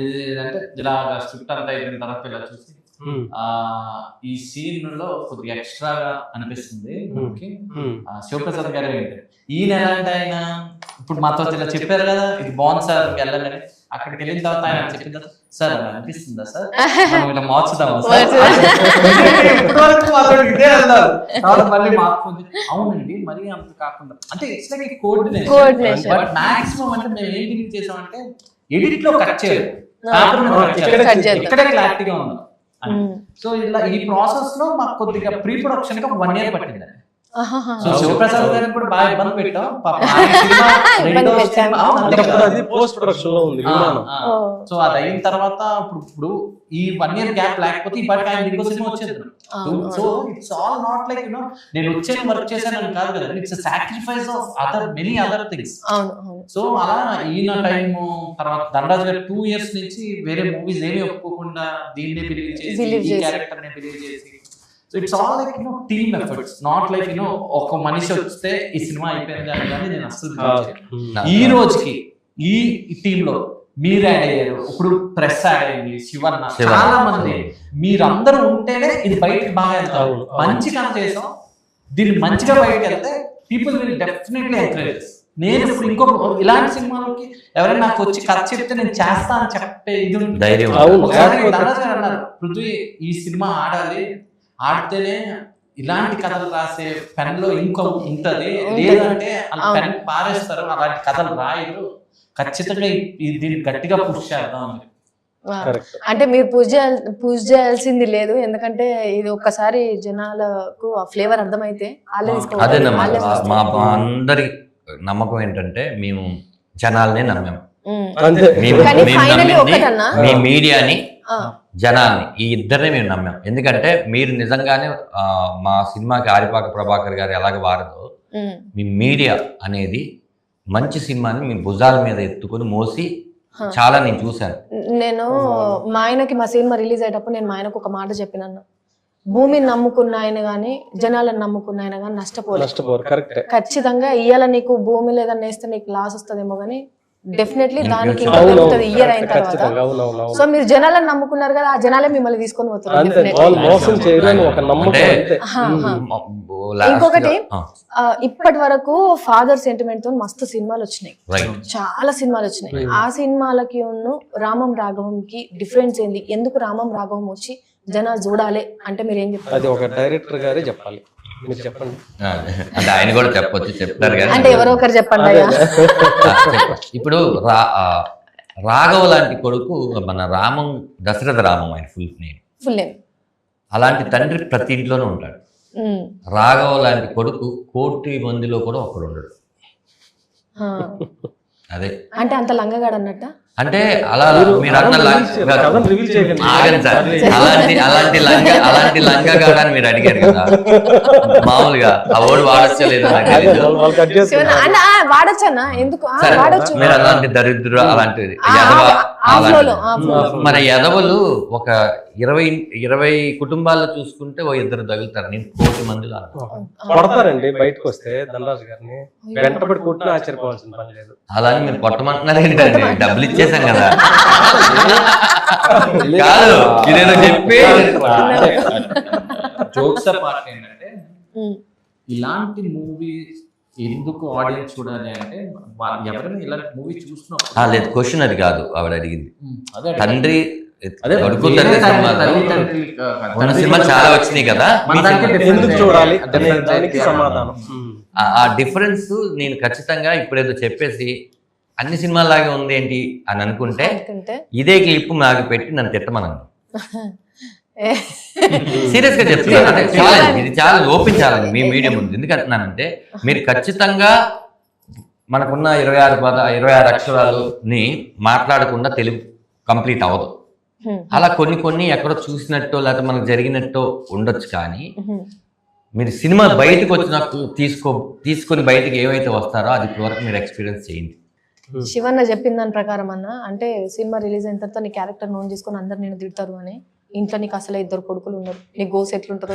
ఇది అంటే ఇలా స్క్రిప్ట్ అంతా అయిపోయిన తర్వాత ఇలా చూసి ఈ సీన్ లో కొద్దిగా ఎక్స్ట్రాగా అనిపిస్తుంది. శివప్రసాద్ గారు ఏంటి ఈయన ఎలాంటి ఆయన ఇప్పుడు మాతో ఇలా చెప్పారు కదా ఇది బాగుంది సార్ వెళ్ళాలని, అక్కడికి వెళ్ళిన తర్వాత ఆయన చెప్పిందా సార్ అనిపిస్తుందా సార్ మనం ఇలా మార్చుదామా సార్, మళ్ళీ మార్పు అవునండి మరీ అంత కాకుండా అంటే it's like coordination. But maximum అంటే మేము ఏం డీల్ చేసామంటే ఎడిట్ లో కట్ చేయలేదు, ఇక్కడే క్లారిటీగా ఉంది. సో ఇలా ఈ ప్రాసెస్ లో మాకు కొద్దిగా ప్రీ ప్రొడక్షన్ కి 1 year పట్టిందండి. ఆహాహా. సో శివప్రసాద్ గారిని కూడా బాగా ఇబ్బంది పెట్టాం పాపం. ఆయన సినిమా రెండో పెట్టాం. సినిమా అంతే అంటే కదా. అది పోస్ట్ ప్రొడక్షన్ లో ఉంది విమానం. ఓ. సో అది అయిన తర్వాత ఇప్పుడు ఈ 1 year గ్యాప్ లేకపోతే ఈ పాటికి ఆయన ఇంకో సినిమా వచ్చేది. So it's all not like నేను వచ్చాను వర్క్ చేశాను కాదు కదా, it's sacrifice of many other things. అవును అవును. సో అలా ఈయన టైము తర్వాత ధనరాజ్ గారు 2 years నుంచి వేరే మూవీస్ ఏమీ ఒప్పుకోకుండా దీన్నే బిలీవ్ చేసి Believe ఈ చేసి. క్యారెక్టర్ నే బిలీవ్ చేసి, so it's all like team efforts, not like ఒక మనిషి వస్తే ఈ సినిమా అయిపోయింది అని కానీ నేను అస్సలు believe చేయను. ఈ రోజుకి ఈ టీమ్ లో మీరు యాడ్ అయ్యారు, ఇప్పుడు ప్రెస్ యాడ్ అయింది, శివన్న, చాలా మంది మీరందరూ ఉంటేనే ఇది బయటకు బాగా వెళ్తారు. అవును, అవును. మంచిగా చేసాం, దీన్ని మంచిగా బయటకు వెళ్తే పీపుల్ విల్ డెఫినెట్లీ ఎంకరేజ్. నేను ఇప్పుడు ఇంకొక ఇలాంటి సినిమాలకి ఎవరైనా నాకు వచ్చి కథ చెప్తే నేను చేస్తా అని చెప్పే ఇది ఉంటుంది. ధైర్యం. అవును. ఒకసారి ధనరాజ్ గారు అన్నారు, పృథ్వీ ఈ సినిమా ఆడాలి, ఆడితేనే ఇలాంటి కథలు రాసే పెన్ లో ఇంకో ఉంటది, లేదంటే అలా పెన్ పారేస్తారు, అలాంటి కథలు రాయరు, ఖచ్చితంగా దీన్ని గట్టిగా పుష్ చేద్దాం అని. కరెక్ట్. అంటే మీరు పూజ చేయాల్సింది లేదు, ఎందుకంటే ఇది ఒక్కసారి జనాలకు ఆ ఫ్లేవర్ అర్థమైతే అదేనమ్మా మా అందరి నమ్మకం ఏంటంటే మేము జనాల్నే నమ్మాము. అంతే. కానీ మేము finally నమ్మింది ఒకటన్నా? మీ మీడియాని, జనాల్ని, ఈ ఇద్దరిని మేము నమ్మాం. ఎందుకంటే మీరు నిజంగానే మా సినిమాకి ఆరిపాక ప్రభాకర్ గారు ఎలాగ వారదో మీ మీడియా అనేది మంచి సినిమాని మీ భుజాల మీద ఎత్తుకొని మోసి చాలా నేను చూశాను. నేను మా ఆయనకి మా సినిమా రిలీజ్ అయ్యేటప్పుడు నేను మా ఆయనకు ఒక మాట చెప్పినాను, భూమిని నమ్ముకున్న ఆయన గానీ జనాలను నమ్ముకున్న ఆయన గానీ నష్టపోరు. కరెక్ట్. ఖచ్చితంగా ఇయ్యాల నీకు భూమి లేదని వేస్తే నీకు లాస్ వస్తుందేమో గానీ డెఫినెట్లీ దానికి ఇంకా పెరుగుతుంది ఇయర్ అయిన తర్వాత. సో మీరు జనాలను నమ్ముకున్నారు కదా, ఆ జనాలే మిమ్మల్ని తీసుకొని పోతారు. ఇంకొకటి, ఇప్పటి వరకు ఫాదర్ సెంటిమెంట్ తో మస్తు సినిమాలు వచ్చినాయి, చాలా సినిమాలు వచ్చినాయి. ఆ సినిమాలకి రామం రాఘవంకి డిఫరెన్స్ ఏంది? ఎందుకు రామం రాఘవం వచ్చి జనాలు చూడాలి అంటే మీరు ఏం చెప్తారు? అది ఒక డైరెక్టర్ గారే చెప్పాలి, మీరు చెప్పండి. అంటే ఆయన కూడా చెప్పొచ్చు, చెప్తారు కానీ అంటే ఎవరో ఒకరు చెప్పండి అయ్యా. ఇప్పుడు రాఘవ లాంటి కొడుకు మన రామం, దశరథ రామం ఆయన ఫుల్ నేమ్. అలాంటి తండ్రి ప్రతి ఇంట్లోనే ఉంటాడు. రాఘవ లాంటి కొడుకు 1,000,000 మందిలో కూడా ఒకడు ఉండడు. అదే అంటే అంత లంగగాడు అన్నట్ట. అంటే అలా మీరు అన్న ఆగండి సార్, అలాంటి లంగా అని మీరు అడిగారు కదా, మామూలుగా ఆ ఓడి వాడచ్చలేదు నాకు తెలీదు. వాడచ్చన్నా, ఎందుకు వాడచ్చు. మీరు అలాంటి దరిద్ర అలాంటిది మరి ఎదవలు ఒక 20 కుటుంబాల్లో చూసుకుంటే ఓ 2 తగులుతారు. నేను 1,000,000 మందిలో కొడతారండి. బయటకు వస్తే ధనరాజు గారిని వెంటబడి కొట్టినా ఆశ్చర్యపోవాల్సిన పని లేదు. అలా మీరు కొట్టమంటున్నారు ఏంటండి? డబ్బులు ఇచ్చేసాం కదా. కాదు ఇదేదో చెప్పి జోక్స్ పార్ట్ ఏంటంటే, ఇలాంటి మూవీ ఎందుకు ఆడియన్స్ చూడాలి అంటే, ఎవరైనా ఇలాంటి మూవీ చూస్తున్నప్పుడు లేదు, క్వశ్చన్ అది కాదు ఆవిడ అడిగింది. తండ్రి కొడుకు సినిమా చాలా వచ్చినాయి కదా, ఎందుకు చూడాలి దానికి సమాధానం. ఆ డిఫరెన్స్ నేను ఖచ్చితంగా ఇప్పుడేదో చెప్పేసి అన్ని సినిమాలాగే ఉంది ఏంటి అని అనుకుంటే ఇదే క్లిప్ నాకు పెట్టి నన్ను తిట్టమనండి. సీరియస్ గా చెప్తున్నాను, ఇది చాలా ఓపెన్ ఛాలెంజ్ మీ మీడియం ఉంది. ఎందుకంటున్నానంటే మీరు ఖచ్చితంగా మనకున్న 26 అక్షరాలని మాట్లాడకుండా తెలుగు కంప్లీట్ అవ్వదు. అలా కొన్ని ఎక్కడో చూసినట్టో లేకపోతే మనకు జరిగినట్టో ఉండొచ్చు. కానీ మీరు సినిమా బయటకు వచ్చినప్పుడు తీసుకొని బయటకు ఏవైతే వస్తారో అది వరకు మీరు ఎక్స్పీరియన్స్ చేయండి. శివన్న చెప్పిన దాని ప్రకారం అన్న, అంటే సినిమా రిలీజ్ అయిన తర్వాత నీ క్యారెక్టర్ నోన్ చేసుకుని అందరు నేను తిడతారు అని, ఇంట్లో నీకు అసలు 2 కొడుకులు ఉన్నారు, నీ గోస్ ఎట్లుంటుందో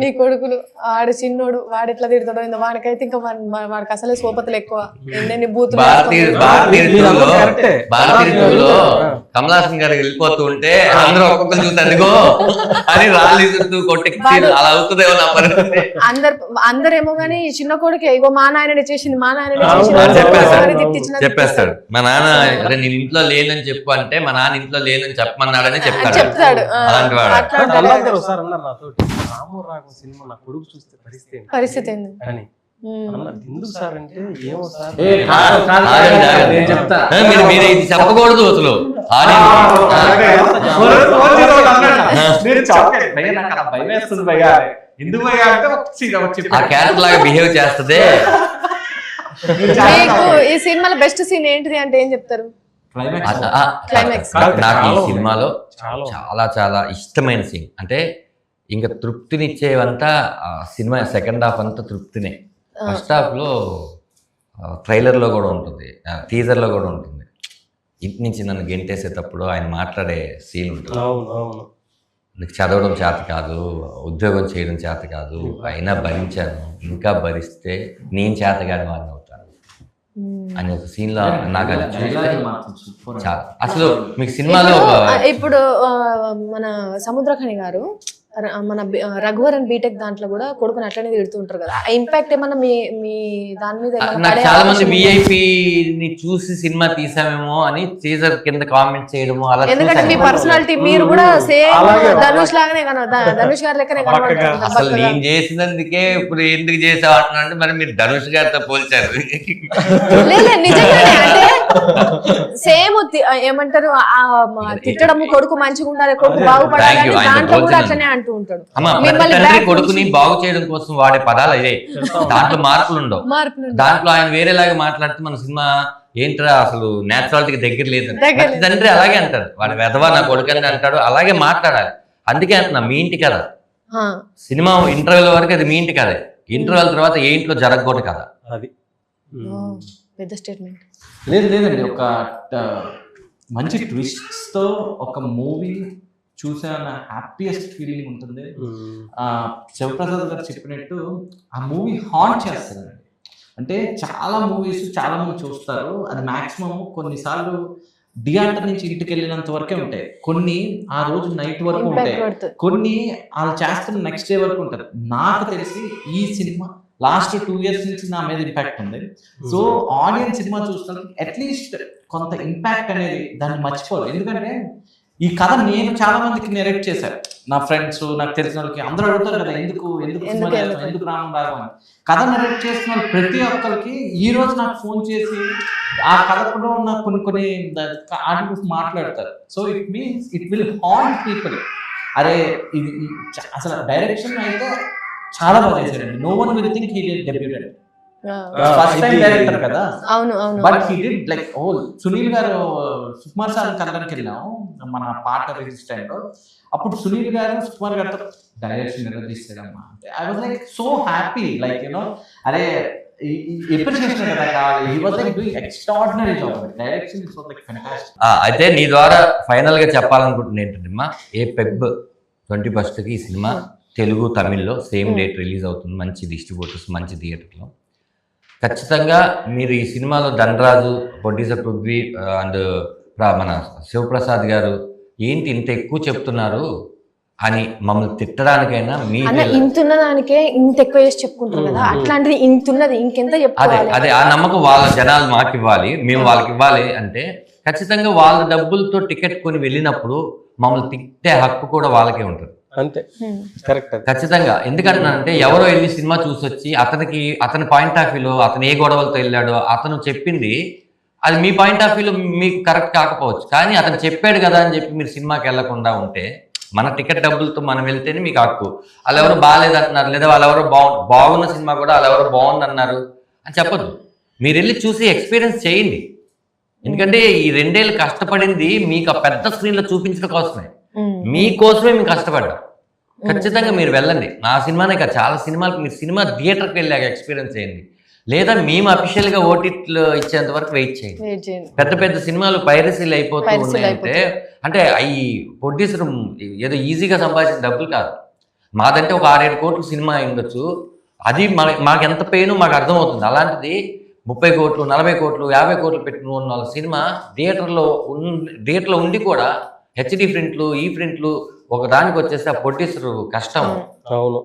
నీ కొడుకులు, ఆడు చిన్నోడు, వాడు ఎట్లా తిడతాడో ఇంత, వాడికైతే ఇంకా వాడికి అసలే సోపతులు ఎక్కువ. ఎన్ని బూతులు కమలాసన్ గారు వెళ్ళిపోతూ ఉంటే అందరూ ఒక్కొక్కరు చూసారుగో అని రాళ్ళు కొట్టి అలా అవుతుందేమో నా పరిస్థితి. అందరేమో గానీ చిన్న కొడుకే ఇగో మా నాయన చేసింది, మా నాయన చెప్పేస్తాడు. మా నాన్న నేను ఇంట్లో లేనని చెప్పు అంటే మా నాన్న ఇంట్లో లేనని చెప్పమన్నాడని చెప్తాడు. అలాంటి వాడు సినిమా నా కొడుకు చూస్తే పరిస్థితి అని ఎందుకు సార్ అంటే ఏమో సార్ మీరు ఇది చెప్పకూడదు అసలు. ఆ క్యారెక్టర్ లాగా బిహేవ్ చేస్తుంది. మీకు ఈ సినిమాలో బెస్ట్ సీన్ ఏంటిది అంటే ఏం చెప్తారు? క్లైమాక్స్. నాకు ఈ సినిమాలో చాలా చాలా ఇష్టమైన సీన్ అంటే ఇంకా తృప్తినిచ్చేవంతా సినిమా సెకండ్ హాఫ్ అంతా తృప్తినే. ఫస్ట్ హాఫ్ లో ట్రైలర్ లో కూడా ఉంటుంది, టీజర్ లో కూడా ఉంటుంది. ఇంటి నుంచి నన్ను గెంటేసేటప్పుడు ఆయన మాట్లాడే సీన్ ఉంటుంది. నీకు చదవడం చేత కాదు, ఉద్యోగం చేయడం చేత కాదు, అయినా భరించాను, ఇంకా భరిస్తే నేను చేతగాని వాడిని అవుతాను అని ఒక సీన్ లో నాకు అది చూస్తే అసలు మీకు సినిమాలో ఇప్పుడు మన సముద్రఖని గారు మన రఘువరన్ బీటెక్ దాంట్లో కూడా కొడుకుని అట్లనే తిడుతూ ఉంటారు కదా, ఆ ఇంపాక్ట్ ఏమన్నా మీ దాని మీద? నాకు చాలా మంది విఐపి ని చూసి సినిమా తీసామేమో అని టీజర్ కింద కామెంట్ చేయడము అలా. ఎందుకంటే మీ పర్సనాలిటీ మీరు కూడా సేమ్ ధనుష్ లాగానే ధనుష్ గారి లెక్కనే కనబడుతుంది. అసలు నేను చేసినందుకే ఇప్పుడు ఎందుకు చేసావు అంటున్నా, మరి మీరు ధనుష్ గారితో పోల్చారు. లేదు నిజంగానే, అంటే సేమ్ ఏమంటారు తిట్టడము, కొడుకు మంచిగా ఉండాలి, కొడుకు బాగుపడాలి, దాంట్లో కూడా అట్లనే అంటూ ఉంటాడు. కొడుకుని బాగు చేయడం కోసం వాడే పదాలు అదే, దాంట్లో మార్పులు ఉండవు. దాంట్లో ఆయన వేరేలాగా మాట్లాడితే మన సినిమా ఏంట్రా అసలు నేచురాలిటీకి దగ్గర లేదు. తండ్రి అలాగే అంటారు, వాడు వెధవా నా కొడుకు అని అంటాడు, అలాగే మాట్లాడాలి. అందుకే అంటున్నా మీ ఇంటి కదా సినిమా ఇంటర్వెల్ వరకు అది మీ ఇంటి కదే, ఇంటర్వెల్ తర్వాత ఏ ఇంట్లో జరగకూడదు కదా. అది పెద్ద స్టేట్మెంట్. లేదండి, ఒక మంచి ట్విస్ట్స్ తో ఒక మూవీ చూసే హ్యాపీయెస్ట్ ఫీలింగ్ ఉంటుంది. శివప్రసాద్ గారు చెప్పినట్టు ఆ మూవీ హాంట్ చేస్తుందండి. అంటే చాలా మూవీస్ చాలా మంది చూస్తారు, అది మాక్సిమం కొన్నిసార్లు థియేటర్ నుంచి ఇంటికి వెళ్ళినంత వరకే ఉంటాయి, కొన్ని ఆ రోజు నైట్ వరకు ఉంటాయి, కొన్ని వాళ్ళు చేస్తున్న నెక్స్ట్ డే వరకు ఉంటారు. నాకు తెలిసి ఈ సినిమా లాస్ట్ 2 years నుంచి నా మీద ఇంపాక్ట్ ఉంది. సో ఆడియన్స్ సినిమా చూస్తున్నారు, అట్లీస్ట్ కొంత ఇంపాక్ట్ అనేది దాన్ని మర్చిపోరు. ఎందుకంటే ఈ కథ నేను చాలా మందికి నెరేట్ చేశాను, నా ఫ్రెండ్స్ నాకు తెలిసిన వాళ్ళకి అందరూ అడుగుతారు కదా ఎందుకు రావడం అని. కథ నెరేట్ చేసిన ప్రతి ఒక్కరికి ఈ రోజు నాకు ఫోన్ చేసి ఆ కథలో ఉన్న కొన్ని ఆర్టికల్స్ మాట్లాడతారు. So it means it will haunt people. అరే ఇది అసలు డైరెక్షన్ అయితే చాలా బాగా చేశారండి. No one will think he did debuted, first time director కదా. But he did like Sunil garu Sukumar sir కలడానికి వెళ్ళాము మన పాట రిలీజ్ టైంలో. అప్పుడు సునీల్ గారు సుకుమార్ గారితో డైరెక్షన్ నిర్వహిస్తాడమ్మా, I was like so happy, like you know అరే ఎప్రిషియేషన్ కదా కావాలి. He was like doing extraordinary job. Direction is like fantastic. అయితే నీ ద్వారా ఫైనల్ గా చెప్పాలనుకుంటున్నా ఏంటంటే ఏ పెబ్ 21st కి ఈ సినిమా తెలుగు తమిళ్లో సేమ్ డేట్ రిలీజ్ అవుతుంది, మంచి డిస్ట్రిబ్యూటర్స్ మంచి థియేటర్లో. ఖచ్చితంగా మీరు ఈ సినిమాలో ధనరాజు, ప్రొడ్యూసర్ పృథ్వీ అండ్ మన శివప్రసాద్ గారు ఏంటి ఇంత ఎక్కువ చెప్తున్నారు అని మమ్మల్ని తిట్టడానికైనా ఇంతున్న దానికే ఇంత ఎక్కువ చేసి చెప్పుకుంటారు కదా, అట్లాంటిది ఇంతున్నది ఇంకెంత చెప్పుకోవాలి. అదే ఆ నమ్మకం వాళ్ళ జనాలు మాకు ఇవ్వాలి, మేము వాళ్ళకి ఇవ్వాలి అంటే ఖచ్చితంగా వాళ్ళ డబ్బులతో టికెట్ కొని వెళ్ళినప్పుడు మమ్మల్ని తిట్టే హక్కు కూడా వాళ్ళకే ఉంటుంది. అంతే, కరెక్ట్, ఖచ్చితంగా. ఎందుకంటే ఎవరో వెళ్ళి సినిమా చూసొచ్చి అతని పాయింట్ ఆఫ్ వ్యూలో అతను ఏ గొడవలతో వెళ్ళాడో అతను చెప్పింది అది మీ పాయింట్ ఆఫ్ వ్యూలో మీకు కరెక్ట్ కాకపోవచ్చు, కానీ అతను చెప్పాడు కదా అని చెప్పి మీరు సినిమాకి వెళ్లకుండా ఉంటే మన టికెట్ డబ్బులతో మనం వెళ్తేనే మీకు హక్కు. వాళ్ళు ఎవరు బాగాలేదంటున్నారు లేదా వాళ్ళు ఎవరో బాగున్న సినిమా కూడా వాళ్ళు ఎవరో బాగుందన్నారు అని చెప్పొద్దు. మీరు వెళ్ళి చూసి ఎక్స్పీరియన్స్ చేయండి. ఎందుకంటే ఈ 2 ఏళ్ళు కష్టపడింది మీకు ఆ పెద్ద స్క్రీన్లో చూపించడం కోసమే, మీకోసమే మేము కష్టపడ్డాం. ఖచ్చితంగా మీరు వెళ్ళండి. నా సినిమానే కాదు చాలా సినిమాలకు మీరు సినిమా థియేటర్కి వెళ్ళాక ఎక్స్పీరియన్స్ చేయండి, లేదా మేము అఫీషియల్గా ఓటీటీలో ఇచ్చేంత వరకు వెయిట్ చేయండి. పెద్ద పెద్ద సినిమాలు పైరసీలు అయిపోతూ ఉన్నాయంటే అంటే ఈ ప్రొడ్యూసర్ ఏదో ఈజీగా సంపాదించిన డబ్బులు కాదు. మాదంటే ఒక 6-7 కోట్ల సినిమా ఉండొచ్చు, అది మాకు ఎంత పెయిన్ మాకు అర్థమవుతుంది. అలాంటిది 30 కోట్లు 40 కోట్లు 50 కోట్లు పెట్టిన వాళ్ళ సినిమా థియేటర్లో ఉండి కూడా హెచ్డి ప్రింట్లు ఈ ప్రింట్లు ఒక దానికి వచ్చేసి ఆ ప్రొడ్యూసర్ కష్టం.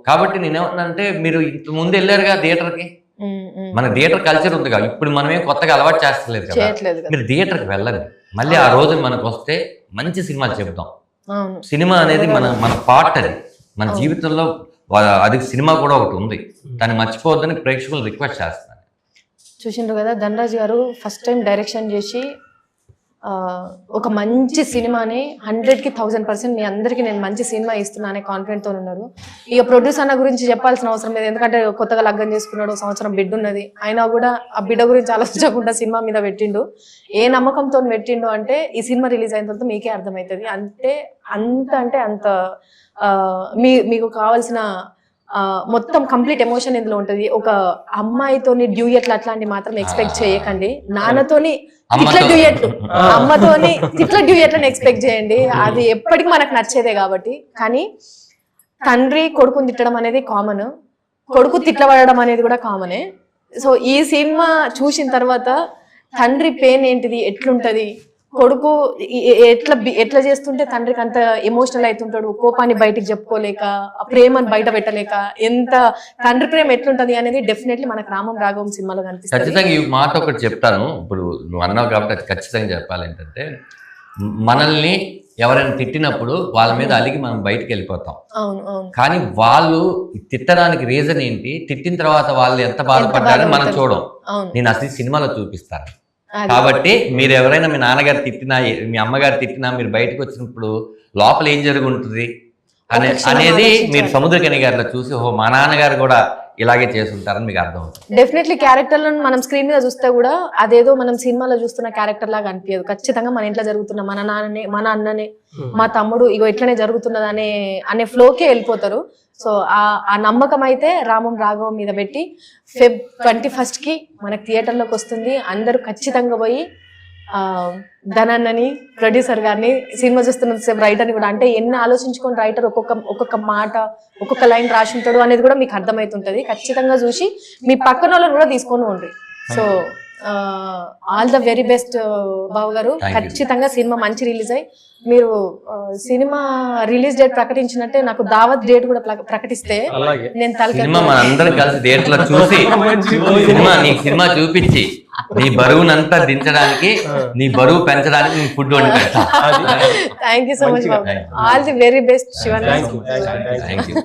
కాబట్టి నేనేమంటున్నానంటే మీరు ఇంత ముందు వెళ్ళారుగా థియేటర్కి, మన థియేటర్ కల్చర్ ఉంది కదా, ఇప్పుడు మనమే కొత్తగా అలవాటు చేస్తలేదు కదా, మీరు థియేటర్కి వెళ్ళండి. మళ్ళీ ఆ రోజు మనకు వస్తే మంచి సినిమాలు చెప్తాం. సినిమా అనేది మన పార్ట్, అది మన జీవితంలో అది సినిమా కూడా ఒకటి ఉంది, దాన్ని మర్చిపోవద్దని ప్రేక్షకులు రిక్వెస్ట్ చేస్తున్నాను. చూసిండ్రు కదా ధనరాజ్ గారు ఫస్ట్ టైం డైరెక్షన్ చేసి ఒక మంచి సినిమాని 100కి 1000% మీ అందరికీ నేను మంచి సినిమా ఇస్తున్నా అనే కాన్ఫిడెంట్తో ఉన్నారు. ఇక ప్రొడ్యూస్ అన్న గురించి చెప్పాల్సిన అవసరం లేదు, ఎందుకంటే కొత్తగా లగ్గం చేసుకున్నాడు, సంవత్సరం బిడ్డ ఉన్నది, అయినా కూడా ఆ బిడ్డ గురించి ఆలోచించకుండా సినిమా మీద పెట్టిండు. ఏ నమ్మకంతో పెట్టిండు అంటే ఈ సినిమా రిలీజ్ అయిన తర్వాత మీకే అర్థమవుతుంది. అంటే అంత మీకు కావాల్సిన మొత్తం కంప్లీట్ ఎమోషన్ ఇందులో ఉంటది. ఒక అమ్మాయితోని డ్యూయెట్లు అట్లాంటి మాత్రం ఎక్స్పెక్ట్ చేయకండి. నాన్నతోని తిట్ల డ్యూయెట్లు, అమ్మతోని తిట్ల డ్యూయెట్లను ఎక్స్పెక్ట్ చేయండి. అది ఎప్పటికీ మనకు నచ్చేదే కాబట్టి. కానీ తండ్రి కొడుకుని తిట్టడం అనేది కామన్, కొడుకు తిట్లబడడం అనేది కూడా కామనే. సో ఈ సినిమా చూసిన తర్వాత తండ్రి పెయిన్ ఏంటిది, ఎట్లుంటది, కొడుకు ఎట్లా చేస్తుంటే తండ్రికి అంత ఎమోషనల్ అవుతుంటాడు, కోపాన్ని బయటికి చెప్పుకోలేక, ప్రేమను బయట పెట్టలేక, ఎంత తండ్రి ప్రేమ ఎట్లుంటది అనేది డెఫినెట్లీ మనకు రామం రాఘవం సినిమాలో కనిపిస్తుంది. ఖచ్చితంగా ఈ మాట ఒకటి చెప్తాను, ఇప్పుడు నువ్వు అన్నావు కాబట్టి అది ఖచ్చితంగా చెప్పాలి ఏంటంటే, మనల్ని ఎవరైనా తిట్టినప్పుడు వాళ్ళ మీద అలిగి మనం బయటకు వెళ్ళిపోతాం. అవును అవును. కానీ వాళ్ళు తిట్టడానికి రీజన్ ఏంటి, తిట్టిన తర్వాత వాళ్ళు ఎంత బాధపడ్డారని మనం చూడం. నేను అసలు సినిమాలో చూపిస్తాను. కాబట్టి మీరు ఎవరైనా మీ నాన్నగారు తిట్టినా, మీ అమ్మగారు తిట్టినా, మీరు బయటకు వచ్చినప్పుడు లోపల ఏం జరుగుంటుంది అనేది మీరు సముద్రకని గారిలో చూసి, ఓహో మా నాన్నగారు కూడా ఇలాగే చేస్తుంటారని మీకు అర్థం అవుతుంది. డెఫినెట్లీ క్యారెక్టర్లను మనం స్క్రీన్ మీద చూస్తే కూడా అదేదో మనం సినిమాలో చూస్తున్న క్యారెక్టర్ లాగా అనిపించదు. ఖచ్చితంగా మన ఇంట్లో జరుగుతున్న మన నాన్ననే, మన అన్ననే, మా తమ్ముడు ఇగో ఇట్లనే జరుగుతున్నది అనే ఫ్లోకే వెళ్ళిపోతారు. సో ఆ నమ్మకం అయితే రామం రాఘవం మీద పెట్టి Feb 21కి మనకి థియేటర్లోకి వస్తుంది. అందరూ ఖచ్చితంగా పోయి ధనన్నని, ప్రొడ్యూసర్ గారిని, సినిమా చూస్తున్న రైటర్ని కూడా, అంటే ఎన్ని ఆలోచించుకొని రైటర్ ఒక్కొక్క మాట, ఒక్కొక్క లైన్ రాసి ఉంటాడు అనేది కూడా మీకు అర్థమవుతుంటది. ఖచ్చితంగా చూసి మీ పక్కన వాళ్ళని కూడా తీసుకొని ఉండ్రి. So all the very best Babu garu. ఖచ్చితంగా సినిమా మంచి రిలీజ్ అయ్యి మీరు సినిమా రిలీజ్ డేట్ ప్రకటించినట్టే నాకు దావత్ డేట్ కూడా ప్రకటిస్తే నేను సినిమా మనందరం కలిసి థియేటర్లో చూసి సినిమా చూపించి నీ బరువునంతా దించడానికి, నీ బరువు పెంచడానికి నీ ఫుడ్ వండి పెడతా. Thank you so much babu. All the very best Sivan. Thank you.